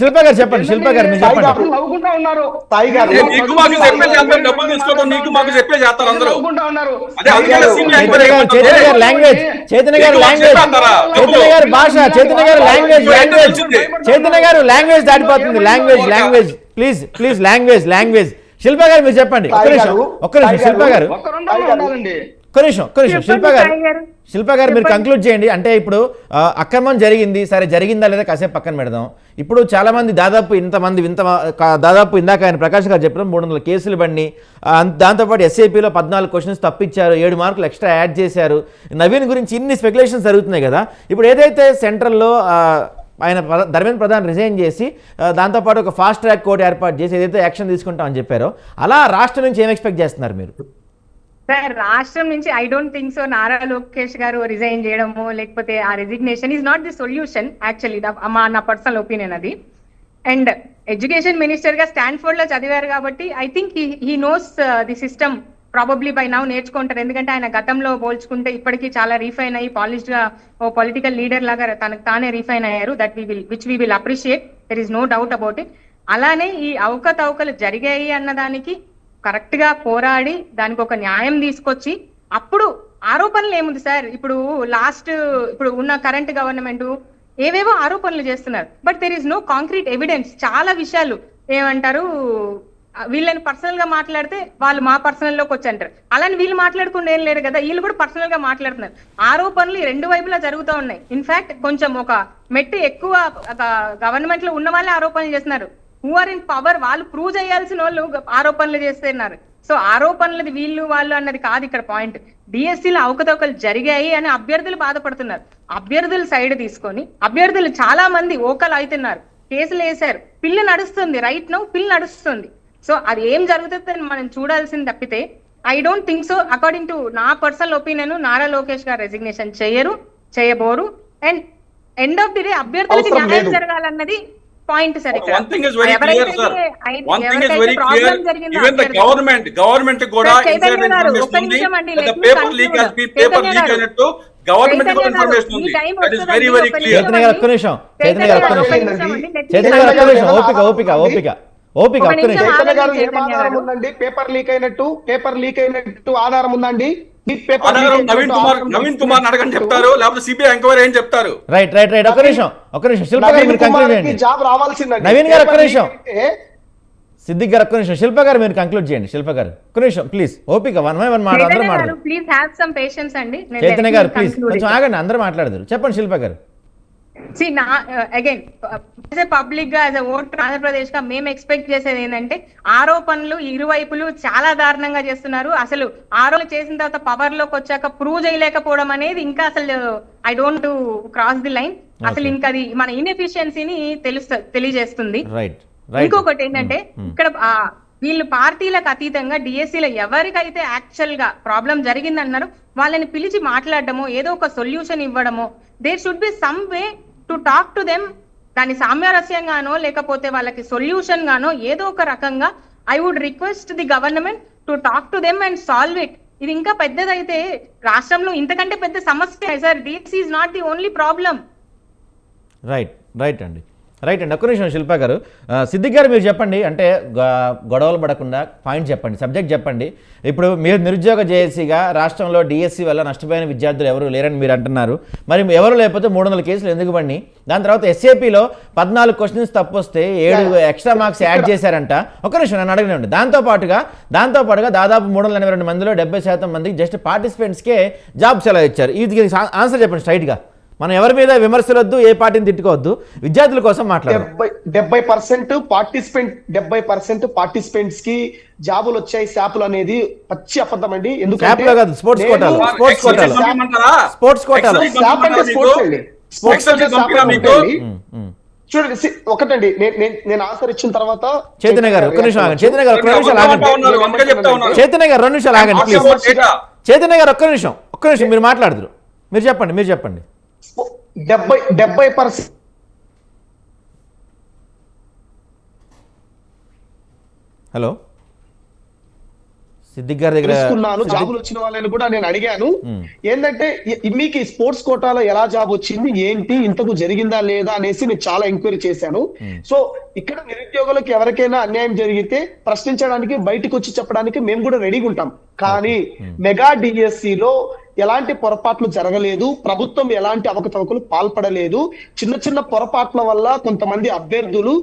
S1: శిల్పా గారు చెప్పండి. శిల్పా గారు మీరు చెప్పండి. చైతన్య గారు లాంగ్వేజ్ దాటిపోతుంది. Language please language. శిల్పా గారు మీరు చెప్పండి. ఒక్క నిమిషం శిల్పా గారు. శిల్పా గారు మీరు కంక్లూడ్ చేయండి. అంటే ఇప్పుడు అక్రమం జరిగింది, సరే జరిగిందా లేదా కాసేపు పక్కన పెడదాం. ఇప్పుడు చాలా మంది దాదాపు ఇందాక ఆయన ప్రకాష్ గారు చెప్పడం 300 కేసులు బండి, దాంతోపాటు ఎస్ఏపీలో 14 క్వశ్చన్స్ తప్పించారు, 7 మార్కులు ఎక్స్ట్రా యాడ్ చేశారు. నవీన్ గురించి ఇన్ని స్పెక్యులేషన్స్ జరుగుతున్నాయి కదా. ఇప్పుడు ఏదైతే సెంట్రల్లో ఆయన ధర్మేంద్ర ప్రధాన్ రిజైన్ చేసి దాంతోపాటు ఒక ఫాస్ట్ ట్రాక్ కోర్టు ఏర్పాటు చేసి ఏదైతే యాక్షన్ తీసుకుంటామని చెప్పారో, అలా రాష్ట్రం నుంచి ఏం ఎక్స్పెక్ట్ చేస్తున్నారు మీరు?
S4: సార్ రాష్ట్రం నుంచి I don't think so Nara Lokesh గారు రిజైన్ చేయడము లేకపోతే ఆ resignation is not the solution actually నా పర్సనల్ ఒపీనియన్ అది. అండ్ ఎడ్యుకేషన్ మినిస్టర్ గా స్టాన్ఫోర్డ్ లో చదివారు కాబట్టి I think he knows the system probably by now నేర్చుకుంటారు. ఎందుకంటే ఆయన గతంలో పోల్చుకుంటే ఇప్పటికీ చాలా రీఫైన్ అయ్యి పాలిష్డ్ గా ఓ పొలిటికల్ లీడర్ లాగా తనకు తానే రీఫైన్ అయ్యారు. That which we will appreciate, there is no doubt about it. అలానే ఈ అవకతవకలు జరిగాయి అన్నదానికి కరెక్ట్ గా పోరాడి దానికి ఒక న్యాయం తీసుకొచ్చి అప్పుడు ఆరోపణలు ఏముంది సార్, ఇప్పుడు ఇప్పుడు ఉన్న కరెంట్ గవర్నమెంట్ ఏవేవో ఆరోపణలు చేస్తున్నారు, but there is no concrete evidence. చాలా విషయాలు ఏమంటారు, వీళ్ళని పర్సనల్ గా మాట్లాడితే వాళ్ళు మా పర్సనల్ లోకి వచ్చి అంటారు, అలాని వీళ్ళు మాట్లాడుకుండా ఏం లేరు కదా, వీళ్ళు కూడా పర్సనల్ గా మాట్లాడుతున్నారు. ఆరోపణలు రెండు వైపులా జరుగుతూ ఉన్నాయి. ఇన్ఫాక్ట్ కొంచెం ఒక మెట్టు ఎక్కువ గవర్నమెంట్ లో ఉన్న వాళ్ళే ఆరోపణలు చేస్తున్నారు. హూ ఆర్ ఇన్ పవర్ వాళ్ళు ప్రూవ్ చేయాల్సిన వాళ్ళు ఆరోపణలు చేస్తున్నారు. సో ఆరోపణలది వీళ్ళు వాళ్ళు అన్నది కాదు ఇక్కడ పాయింట్. డిఎస్సీలో అవకతవకలు జరిగాయి అని అభ్యర్థులు బాధపడుతున్నారు. అభ్యర్థులు సైడ్ తీసుకొని అభ్యర్థులు చాలా మంది ఓకలు అవుతున్నారు, కేసులు వేశారు, పిల్లు నడుస్తుంది, రైట్ నౌ పిల్లు నడుస్తుంది. సో అది ఏం జరుగుతుందని మనం చూడాల్సింది తప్పితే I don't think so. According to నా personal opinion Nara Lokesh garu resignation చేయబోరు. And end of the day అభ్యర్థులకి న్యాయం జరగాలన్నది point sir.
S3: One thing is very clear, sir. One thing is very clear. Even the government కూడా inside information ఉంది. The paper leak has been paper leak అయినట్టు government కూడా information ఉంది. That is very very clear.
S1: Chaitanya గారు ఒక్క నిమిషం, ఓపిక ఒక్క నిమిషం.
S2: చైతన్య గారు ఏం ఆధారం ఉందండి పేపర్ లీక్ అయినట్టు ఆధారం ఉందండి?
S3: నవీన్ కుమార్ అడగని చెప్తారు, లేకపోతే సిబిఐ ఎంక్వైరీ ఏం చెప్తారు?
S1: రైట్ ఒక్క నిమిషం శిల్ప గారు మీరు కంక్లూడ్ చేయండి.
S2: జాబ్ రావాల్సిందండి.
S1: నవీన్ గారు ఒక్క నిమిషం, సిద్దిక్ గారు ఒక్క నిమిషం, శిల్ప గారు మీరు కంక్లూడ్ చేయండి. శిల్ప గారు ఒక్క నిమిషం ప్లీజ్, ఓపిక వన్ బై వన్ అందరూ మాట్లాడదు.
S4: ప్లీజ్ హ్యావ్ సమ్ పేషెన్స్ అండి.
S1: చైతన్య గారు ప్లీజ్ కొంచెం ఆగండి, అందరూ మాట్లాడతారు. చెప్పండి శిల్ప గారు.
S4: See, again, as a public గా as a voter ఆంధ్రప్రదేశ్ గా మేము ఎక్స్పెక్ట్ చేసేది ఏంటంటే ఆరోపణలు ఇరువైపులు చాలా దారుణంగా చేస్తున్నారు. అసలు ఆరోపణలు చేసిన తర్వాత పవర్ లోకి వచ్చాక ప్రూవ్ చేయలేకపోవడం అనేది ఇంకా అసలు I don't cross the line. అసలు ఇంకా అది మన ఇన్ఎఫిషియన్సీని తెలియజేస్తుంది. ఇంకొకటి ఏంటంటే ఇక్కడ వీళ్ళు పార్టీలకు అతీతంగా డిఎస్సీలో ఎవరికైతే యాక్చువల్ గా ప్రాబ్లం జరిగిందన్నారో వాళ్ళని పిలిచి మాట్లాడడమో ఏదో ఒక సొల్యూషన్ ఇవ్వడమో, there should be some way to talk to them. దాని సామరస్యంగానో లేకపోతే వాళ్ళకి సొల్యూషన్ గానో ఏదో ఒక రకంగా I would request the government to talk to them and solve it. ఇది ఇంకా పెద్దదైతే రాష్ట్రంలో ఇంతకంటే పెద్ద సమస్య sir. DSC is not the only problem.
S1: Right అండి ఒక్క నిమిషం శిల్ప గారు. సిద్దిక్ గారు మీరు చెప్పండి, అంటే గొడవలు పడకుండా పాయింట్ చెప్పండి, సబ్జెక్ట్ చెప్పండి. ఇప్పుడు మీరు నిరుద్యోగ జేఏసీగా రాష్ట్రంలో డిఎస్సీ వల్ల నష్టపోయిన విద్యార్థులు ఎవరు లేరని మీరు అంటున్నారు. మరి ఎవరు లేకపోతే 300 కేసులు ఎందుకు పడినాయి? దాని తర్వాత ఎస్ఏపీలో 14 క్వశ్చన్స్ తప్పు వస్తే 7 ఎక్స్ట్రా మార్క్స్ యాడ్ చేశారంట. ఒక నిమిషం నన్ను అడగనివ్వండి. దాంతో పాటుగా దాదాపు 382 మందిలో 70% మందికి జస్ట్ పార్టిసిపెంట్స్కే జాబ్స్ ఎలా ఇచ్చారు? ఇది ఆన్సర్ చెప్పండి స్ట్రైట్గా. మనం ఎవరి మీద విమర్శలు వద్దు, ఏ పార్టీని తిట్టుకోవద్దు, విద్యార్థుల కోసం మాట్లాడారు.
S2: 70% పార్టిసిపెంట్స్ కి జాబులు వచ్చాయి శాపులు అనేది పచ్చి అబద్ధం అండి.
S1: ఎందుకంటే స్పోర్ట్స్ కోటాలో
S2: చూడండి ఒకటండి, నేను ఆన్సర్ ఇచ్చిన తర్వాత
S1: చైతన్య గారు ఒక్క నిమిషం ఆగండి. చైతన్య గారు 2 నిమిషాలు ఆగండి. చైతన్య గారు 2 నిమిషాలు ఆగండి ప్లీజ్. చైతన్య గారు ఒక్క నిమిషం మీరు మాట్లాడదురు. మీరు చెప్పండి.
S2: 70%
S1: హలో సిద్దిక్ గారి దగ్గర
S2: జాబులు వచ్చిన వాళ్ళని కూడా నేను అడిగాను. ఏంటంటే మీకు ఈ స్పోర్ట్స్ కోటాలో ఎలా జాబ్ వచ్చింది, ఏంటి, ఇంతకు జరిగిందా లేదా అనేసి నేను చాలా ఎంక్వైరీ చేశాను. సో ఇక్కడ నిరుద్యోగులకు ఎవరికైనా అన్యాయం జరిగితే ప్రశ్నించడానికి బయటకు వచ్చి చెప్పడానికి మేము కూడా రెడీగా ఉంటాం. కానీ మెగా డిఎస్సిలో ఎలాంటి పొరపాట్లు జరగలేదు, ప్రభుత్వం ఎలాంటి అవకతవకలు పాల్పడలేదు. చిన్న పొరపాట్ల వల్ల కొంతమంది అభ్యర్థులు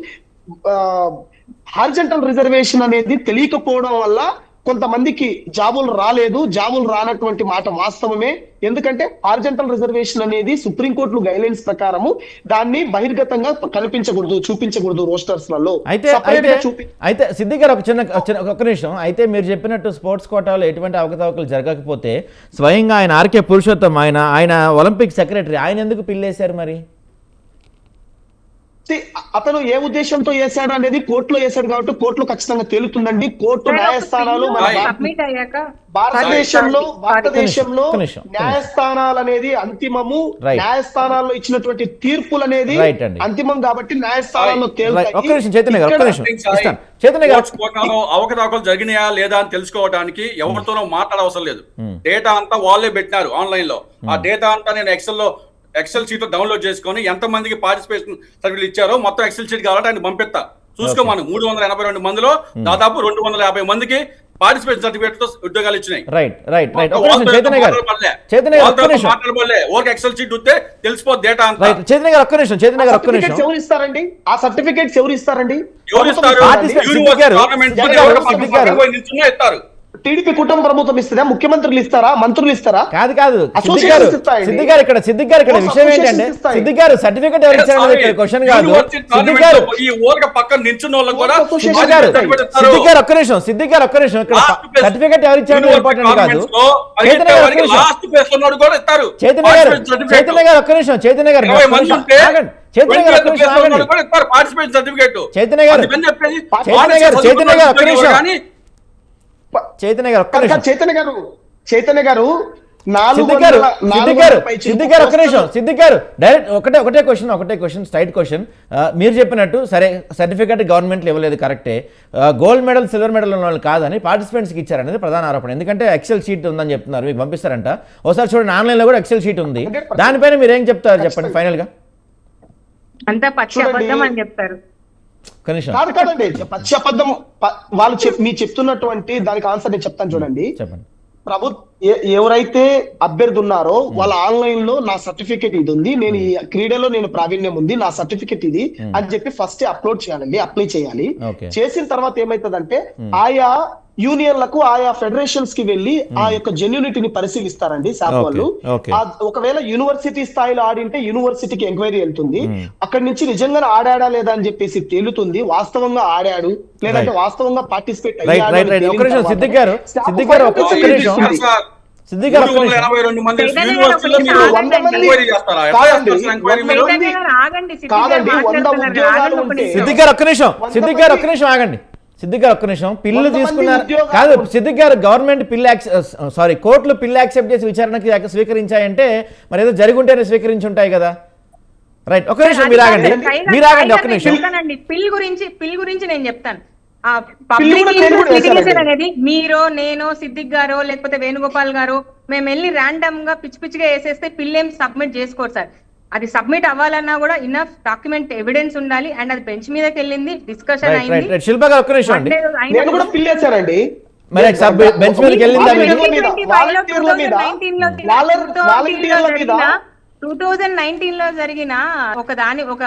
S2: హారిజంటల్ రిజర్వేషన్ అనేది తెలియకపోవడం వల్ల కొంతమందికి జాబులు రాలేదు. జాబులు రానటువంటి మాట వాస్తవమే. ఎందుకంటే హారిజంటల్ రిజర్వేషన్ అనేది సుప్రీంకోర్టు గైడ్లైన్స్ ప్రకారము దాన్ని బహిర్గతంగా చూపించకూడదు రోస్టర్స్ లలో.
S1: అయితే సిద్దిక్ గారు ఒక నిమిషం. అయితే మీరు చెప్పినట్టు స్పోర్ట్స్ కోటాలో ఎటువంటి అవకతవకలు జరగకపోతే స్వయంగా ఆయన ఆర్కే పురుషోత్తం ఆయన ఒలింపిక్ సెక్రటరీ, ఆయన ఎందుకు పిల్లేశారు మరి?
S2: అతను ఏ ఉద్దేశంతో వేశాడు అనేది కోర్టులో వేశాడు కాబట్టి కోర్టులో ఖచ్చితంగా తేలుతుందండి. కోర్టు న్యాయస్థానాలు మన
S4: సబ్మిట్ అయ్యాక
S2: భారతదేశంలో
S1: ఒక్క నిమిషం.
S2: న్యాయస్థానాలు అనేది అంతిమము.
S1: Right.
S2: న్యాయస్థానాల్లో ఇచ్చినటువంటి తీర్పులు అనేది
S1: Right అండి.
S2: అంతిమం కాబట్టి న్యాయస్థానాల్లో
S1: ఒక్క
S2: తేలుతాయి.
S1: నిమిషం చైతన్య గారు, ఒక్క నిమిషం ఇస్తాను. చైతన్య గారు,
S3: కోర్ట్స్ కోటాలో అవకతవకలు జరిగినాయా లేదా అని తెలుసుకోవడానికి ఎవరితోనో మాట్లాడవసరం లేదు. డేటా అంతా వాళ్ళే పెట్టినారు ఆన్లైన్ లో. ఆ డేటా అంతా నేను ఎక్సెల్ షీట్ లో డౌన్లోడ్ చేసుకొని ఎంత మందికి పార్టిసిపేషన్ సర్టిఫికేట్ ఇచ్చారో మొత్తం ఎక్సెల్ షీట్ కావాలంటే ఆయన పంపిస్తా. చూసుకోమను. 382 మందిలో దాదాపు 250 మందికి పార్టిసిపేషన్ సర్టిఫికేట్ తో ఉద్యోగాలు ఇచ్చినాయి.
S1: రైట్ రైట్ రైట్ ఒక్క నిమిషం చైతన్య గారు, చైతన్య గారు ఒక్క నిమిషం.
S3: ఎక్సెల్ షీట్ ఉంటే తెలిసిపోద్ది డేటా అంతా.
S1: రైట్ చైతన్య గారు ఒక్క నిమిషం, చైతన్య గారు ఒక్క నిమిషం.
S2: సర్టిఫికేట్స్ ఎవరు ఇస్తారండి? ఆ సర్టిఫికేట్స్ ఎవరు ఇస్తారండి?
S3: ఎవరు ఇస్తారు?
S1: పార్టిసిపేట్
S3: యూనివర్సిటీ
S1: గారు,
S3: గవర్నమెంట్
S1: సిద్దిక్ గారు.
S3: పోయి నిల్చున్నా ఇస్తారు.
S2: టీడీపీ కుటుంబ ప్రభుత్వం ఇస్తుందా? ముఖ్యమంత్రులు ఇస్తారా? మంత్రులు ఇస్తారా?
S1: కాదు కాదు
S2: Associations ఇస్తాయండి.
S1: సిద్దిక్ గారు ఇక్కడ విషయం ఏంటంటే
S2: Associations ఇస్తాయి.
S1: సిద్దిక్ గారు సర్టిఫికేట్ ఎవరు ఇచ్చారనేది ఇక్కడ క్వశ్చన్ కాదు.
S3: యూనివర్సిటీ
S1: సిద్దిక్ గారు,
S3: గవర్నమెంట్ ఈ ఊరక పక్కన నిల్చున్న వాళ్ళకి కూడా
S2: Associations
S1: సిద్దిక్ గారు,
S3: సర్టిఫికేట్ ఇస్తారు.
S1: సిద్దిక్ గారు ఒక్క నిమిషం, సిద్దిక్ గారు ఒక్క నిమిషం. ఇక్కడ సర్టిఫికేట్ ఎవరు ఇచ్చారనేది ఇంపార్టెంట్ కాదు. చైతన్య గారు ఒక్క నిమిషం.
S3: లాస్ట్ ప్లేస్ ఉన్నాడు కూడా ఇస్తారు.
S1: చైతన్య గారు, చైతన్య గారు ఒక్క నిమిషం. చైతన్య గారు ఒక్క నిమిషం ఆగండి. చైతన్య గారు ఒక్క నిమిషం ఆగండి.
S3: పార్టిసిపేషన్ సర్టిఫికేట్
S1: చైతన్య గారు, చైతన్య గారు, చైతన్య గారు ఒక్క నిమిషం. చైతన్య గారు ఒక్క నిమిషం.
S2: చైతన్య గారు
S1: సిద్దిక్ గారు ఒక్క నిమిషం. సిద్దిక్ గారు డైరెక్ట్ ఒకటే క్వశ్చన్ స్ట్రైట్ క్వశ్చన్. మీరు చెప్పినట్టు సరే సర్టిఫికేట్ గవర్నమెంట్ ఇవ్వలేదు కరెక్టే. గోల్డ్ మెడల్ సిల్వర్ మెడల్ ఉన్న వాళ్ళు కాదని పార్టిసిపెంట్స్కి ఇచ్చారనేది ప్రధాన ఆరోపణ. ఎందుకంటే ఎక్సెల్ షీట్ ఉందని చెప్తున్నారు, మీకు పంపిస్తారంట. ఒకసారి చూడండి, ఆన్లైన్లో కూడా ఎక్సెల్ షీట్ ఉంది. దానిపైన మీరు ఏం చెప్తారు చెప్పండి ఫైనల్గా.
S4: అంతా పచ్చి అబద్ధం అని చెప్తారు.
S1: కనీసం
S2: కాదండి, పచ్చి అబద్ధం. వాళ్ళు మీరు చెప్తున్నటువంటి దానికి ఆన్సర్ నేను చెప్తాను చూడండి.
S1: చెప్పండి.
S2: ఎవరైతే అభ్యర్థి ఉన్నారో వాళ్ళ ఆన్లైన్ లో నా సర్టిఫికేట్ ఇది ఉంది, నేను ఈ క్రీడలో నేను ప్రావీణ్యం ఉంది, నా సర్టిఫికేట్ ఇది అని చెప్పి ఫస్ట్ అప్లోడ్ చేయాలండి, అప్లై చేయాలి. చేసిన తర్వాత ఏమైతుందంటే ఆయా యూనియన్లకు ఆయా ఫెడరేషన్స్ కి వెళ్ళి ఆ యొక్క జెన్యూనిటీని పరిశీలిస్తారండి శాప్ వాళ్ళు. ఒకవేళ యూనివర్సిటీ స్థాయిలో ఆడింటే యూనివర్సిటీకి ఎంక్వైరీ వెళ్తుంది. అక్కడి నుంచి నిజంగా ఆడాడా లేదా అని చెప్పేసి తేలుతుంది. వాస్తవంగా ఆడాడు లేదంటే వాస్తవంగా పార్టిసిపేట్ అయ్యాడు.
S1: సిద్దిక్ గారు ఒక్క నిమిషం. పిల్లు తీసుకున్నారు కాదు సిద్దిక్ గారు, గవర్నమెంట్ కోర్టులు పిల్లు యాక్సెప్ట్ చేసి విచారణకి స్వీకరించాయంటే మరి ఏదో జరిగి ఉంటేనే స్వీకరించి ఉంటాయి కదా. రైట్ ఒక్క నిమిషం మీరు ఆగండి ఒక్క నిమిషం.
S4: పిల్ గురించి నేను చెప్తాను. అనేది మీరు నేను సిద్దిక్ గారో లేకపోతే వేణుగోపాల్ గారు మేము వెళ్ళి ర్యాండమ్ గా పిచ్చిగా వేసేస్తే పిల్ ఏం సబ్మిట్ చేసుకోరు సార్. అది సబ్మిట్ అవ్వాలన్నా కూడా ఇనఫ్ డాక్యుమెంట్ ఎవిడెన్స్ ఉండాలి. అండ్ అది బెంచ్ మీదకి వెళ్ళింది, డిస్కషన్ అయింది.
S1: శిల్ప గారు ఒక్క నిమిషం అండి.
S2: నేను కూడా పిల్ వేశానండి.
S1: మరి బెంచ్ మీదకి వెళ్ళిందా?
S4: 2019 లో జరిగిన ఒక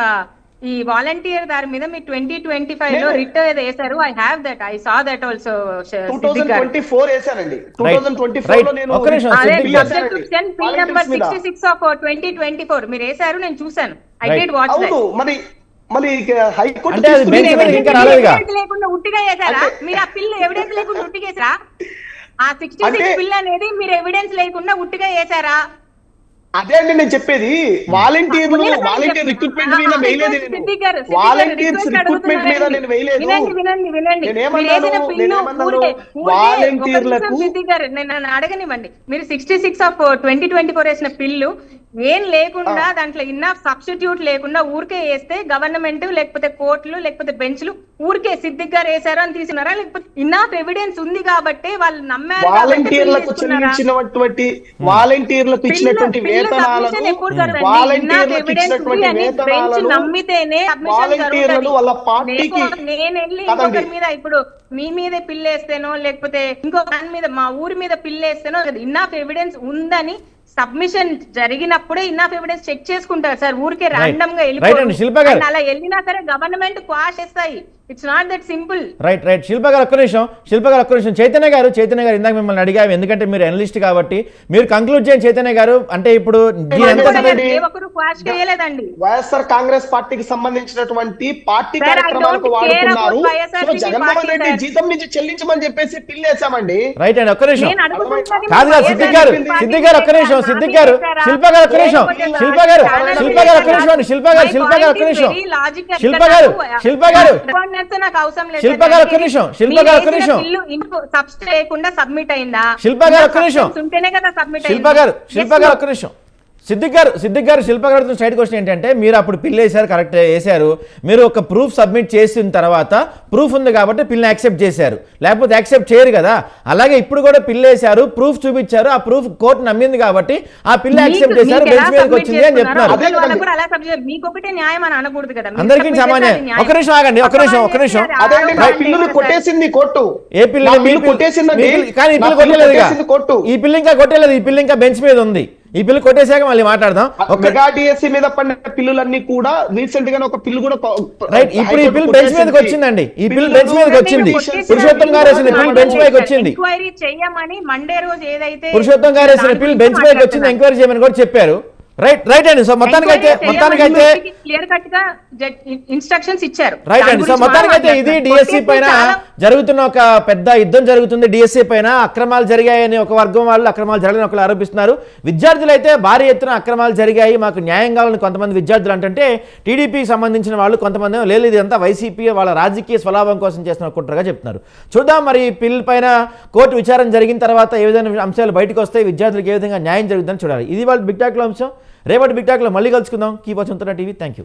S4: ఈ వాలంటీర్ దాని మీద మీ 2025 లో రిట్ ఏదో వేశారు. I have that, I saw that also.
S2: 2024 వేశానండి. 2024 లో నేను
S4: పిల్ నంబర్ 66 ఆఫ్ 2024 మీరు వేశారు, నేను చూసాను. I did watch that.
S2: మరి హైకోర్టు
S4: లేకుండా ఉట్టిగా వేశారా మీరు? ఆ పిల్ ఎవిడెన్స్ లేకుండా ఉట్టిగా వేసారా? ఆ 66 పిల్ అనేది మీరు ఎవిడెన్స్ లేకుండా ఉట్టిగా వేశారా?
S2: అదే అండి నేను చెప్పేది. వాలంటీర్ రిక్రూట్మెంట్ మీద వేయలేదు. వాలంటీర్స్ రిక్రూట్మెంట్ మీద నేను వేయలేదు. వాలంటీర్లకు
S4: నన్ను అడగనివ్వండి. మీరు 66 ఆఫ్ 2024 వేసిన పిల్లు ఏం లేకుండా దాంట్లో ఇన్నఫ్ సబ్స్టిట్యూట్ లేకుండా ఊరికే వేస్తే గవర్నమెంట్ లేకపోతే కోర్టులు లేకపోతే బెంచ్లు ఊరికే సిద్దిక్ గారు వేశారు అని తీసుకున్నారా? లేకపోతే ఇన్నఫ్ ఎవిడెన్స్ ఉంది కాబట్టి వాళ్ళు నమ్మారు.
S2: వాలంటీర్లకు చెల్లించినటువంటి వాలంటీర్లకు ఇచ్చినటువంటి వేతనాలను వాలంటీర్లకు ఇచ్చినటువంటి వేతనాలను
S4: నమ్మితేనే
S2: వాలంటీర్లు వాళ్ళ పార్టీకి
S4: నేను వెళ్ళి ఇంకొకరి మీద ఇప్పుడు మీ మీద పిల్లేస్తేనో లేకపోతే ఇంకో దాని మీద మా ఊరి మీద పిల్లేస్తేనో ఇన్నఫ్ ఎవిడెన్స్ ఉందని సబ్మిషన్ జరిగినప్పుడే ఇన్నఫ్ ఎవిడెన్స్ చెక్ చేసుకుంటారు సార్. ఊరికే ర్యాండమ్ గా వెళ్ళిపోయి అలా వెళ్ళినా సరే గవర్నమెంట్ క్వాష్ చేస్తాయి. It's not that simple.
S1: Right Shilpa garu ఒక్క నిమిషం చైతన్య గారు ఇందాక మిమ్మల్ని అడిగాము, ఎందుకంటే మీరు అనలిస్ట్ కాబట్టి మీరు కంక్లూడ్ చేయండి చైతన్య గారు. అంటే ఇప్పుడు
S2: వైఎస్ఆర్ కాంగ్రెస్ పార్టీకి సంబంధించినటువంటి పార్టీ కార్యక్రమాలకు వాడుకున్నారు. సో జగన్మోహన్ రెడ్డి జీతం నుంచి చెల్లించమని చెప్పేసి పిల్లు వేసామండి.
S1: రైట్ అండి, ఒక్క నిమిషం కాదు సిద్దిక్ గారు ఒక్క నిమిషం, సిద్దిక్ గారు శిల్ప గారు ఒక్క నిమిషం, శిల్ప గారు ఒక్క నిమిషం అండి, శిల్ప గారు ఒక్క నిమిషం, శిల్ప గారు ఒక్క నిమిషం,
S4: సబ్మిట్ అయిందా?
S1: శిల్ప గారు ఒక్క నిమిషం, శిల్ప గారు ఒక్క నిమిషం. సిద్దిక్ గారు శిల్ప గారు సైడ్ క్వశ్చన్ ఏంటంటే, మీరు అప్పుడు పిల్ వేశారు, కరెక్ట్ వేశారు, మీరు ఒక ప్రూఫ్ సబ్మిట్ చేసిన తర్వాత ప్రూఫ్ ఉంది కాబట్టి పిల్ని యాక్సెప్ట్ చేశారు, లేకపోతే యాక్సెప్ట్ చేయరు కదా. అలాగే ఇప్పుడు కూడా పిల్ వేశారు, ప్రూఫ్ చూపించారు, ఆ ప్రూఫ్ కోర్టు నమ్మింది కాబట్టి ఆ పిల్ని యాక్సెప్ట్ చేశారు, బెంచ్ మీదకి వచ్చింది అని చెప్తున్నారు. అందరికీ సామాన్యం. ఒక నిమిషం ఆగండి, ఒక నిమిషం.
S2: కొట్టేసింది కోర్టు.
S1: ఏ పిల్లి? కానీ ఈ పిల్లి కొట్టలేదు, ఈ పిల్లి ఇంకా కొట్టలేదు, ఈ పిల్లి ఇంకా బెంచ్ మీద ఉంది. ఈ పిల్లు కొట్టేశాక మళ్ళీ మాట్లాడదాం.
S2: మెగా డిఎస్సి మీద పడిన పిల్లులన్నీ కూడా రీసెంట్ గా ఒక పిల్లు కూడా
S1: రైట్. ఇప్పుడు ఈ పిల్లు బెంచ్ మీదకి వచ్చిందండి, ఈ పిల్లు బెంచ్ మీదకి వచ్చింది. పురుషోత్తం గారు వేసిన పిల్లు బెంచ్ పైకి వచ్చింది. పురుషోత్తం గారు వేసిన పిల్లు బెంచ్ పైకి వచ్చింది, ఎంక్వైరీ చేయమని కూడా చెప్పారు. రైట్ అండి. సో మొత్తానికైతే
S4: క్లియర్ కట్ గా ఇన్స్ట్రక్షన్స్ ఇచ్చారు.
S1: రైట్ అండి. సో మొత్తానికైతే ఇది డిఎస్సి పైన జరుగుతున్న ఒక పెద్ద యుద్ధం జరుగుతుంది. డిఎస్సి పైన అక్రమాలు జరిగాయని ఒక వర్గం వాళ్ళు, అక్రమాలు జరగని ఒకరు ఆరోపిస్తున్నారు. విద్యార్థులు అయితే భారీ ఎత్తున అక్రమాలు జరిగాయి, మాకు న్యాయం కావాలని కొంతమంది విద్యార్థులు అంటే, టీడీపీకి సంబంధించిన వాళ్ళు కొంతమంది లేదు ఇదంతా వైసీపీ వాళ్ళ రాజకీయ స్వలాభం కోసం చేస్తున్న కుట్రగా చెప్తున్నారు. చూద్దాం మరి పిల్ పైన కోర్టు విచారణ జరిగిన తర్వాత ఏ విధంగా అంశాలు బయటకు వస్తాయి, విద్యార్థులకు ఏ విధంగా న్యాయం జరుగుతుందని చూడాలి. ఇది వాళ్ళ బిగ్ టాక్లో అంశం. రేపటి బిగ్ టాక్లో మళ్ళీ కలుసుకుందాం. Keep watching TV. Thank you.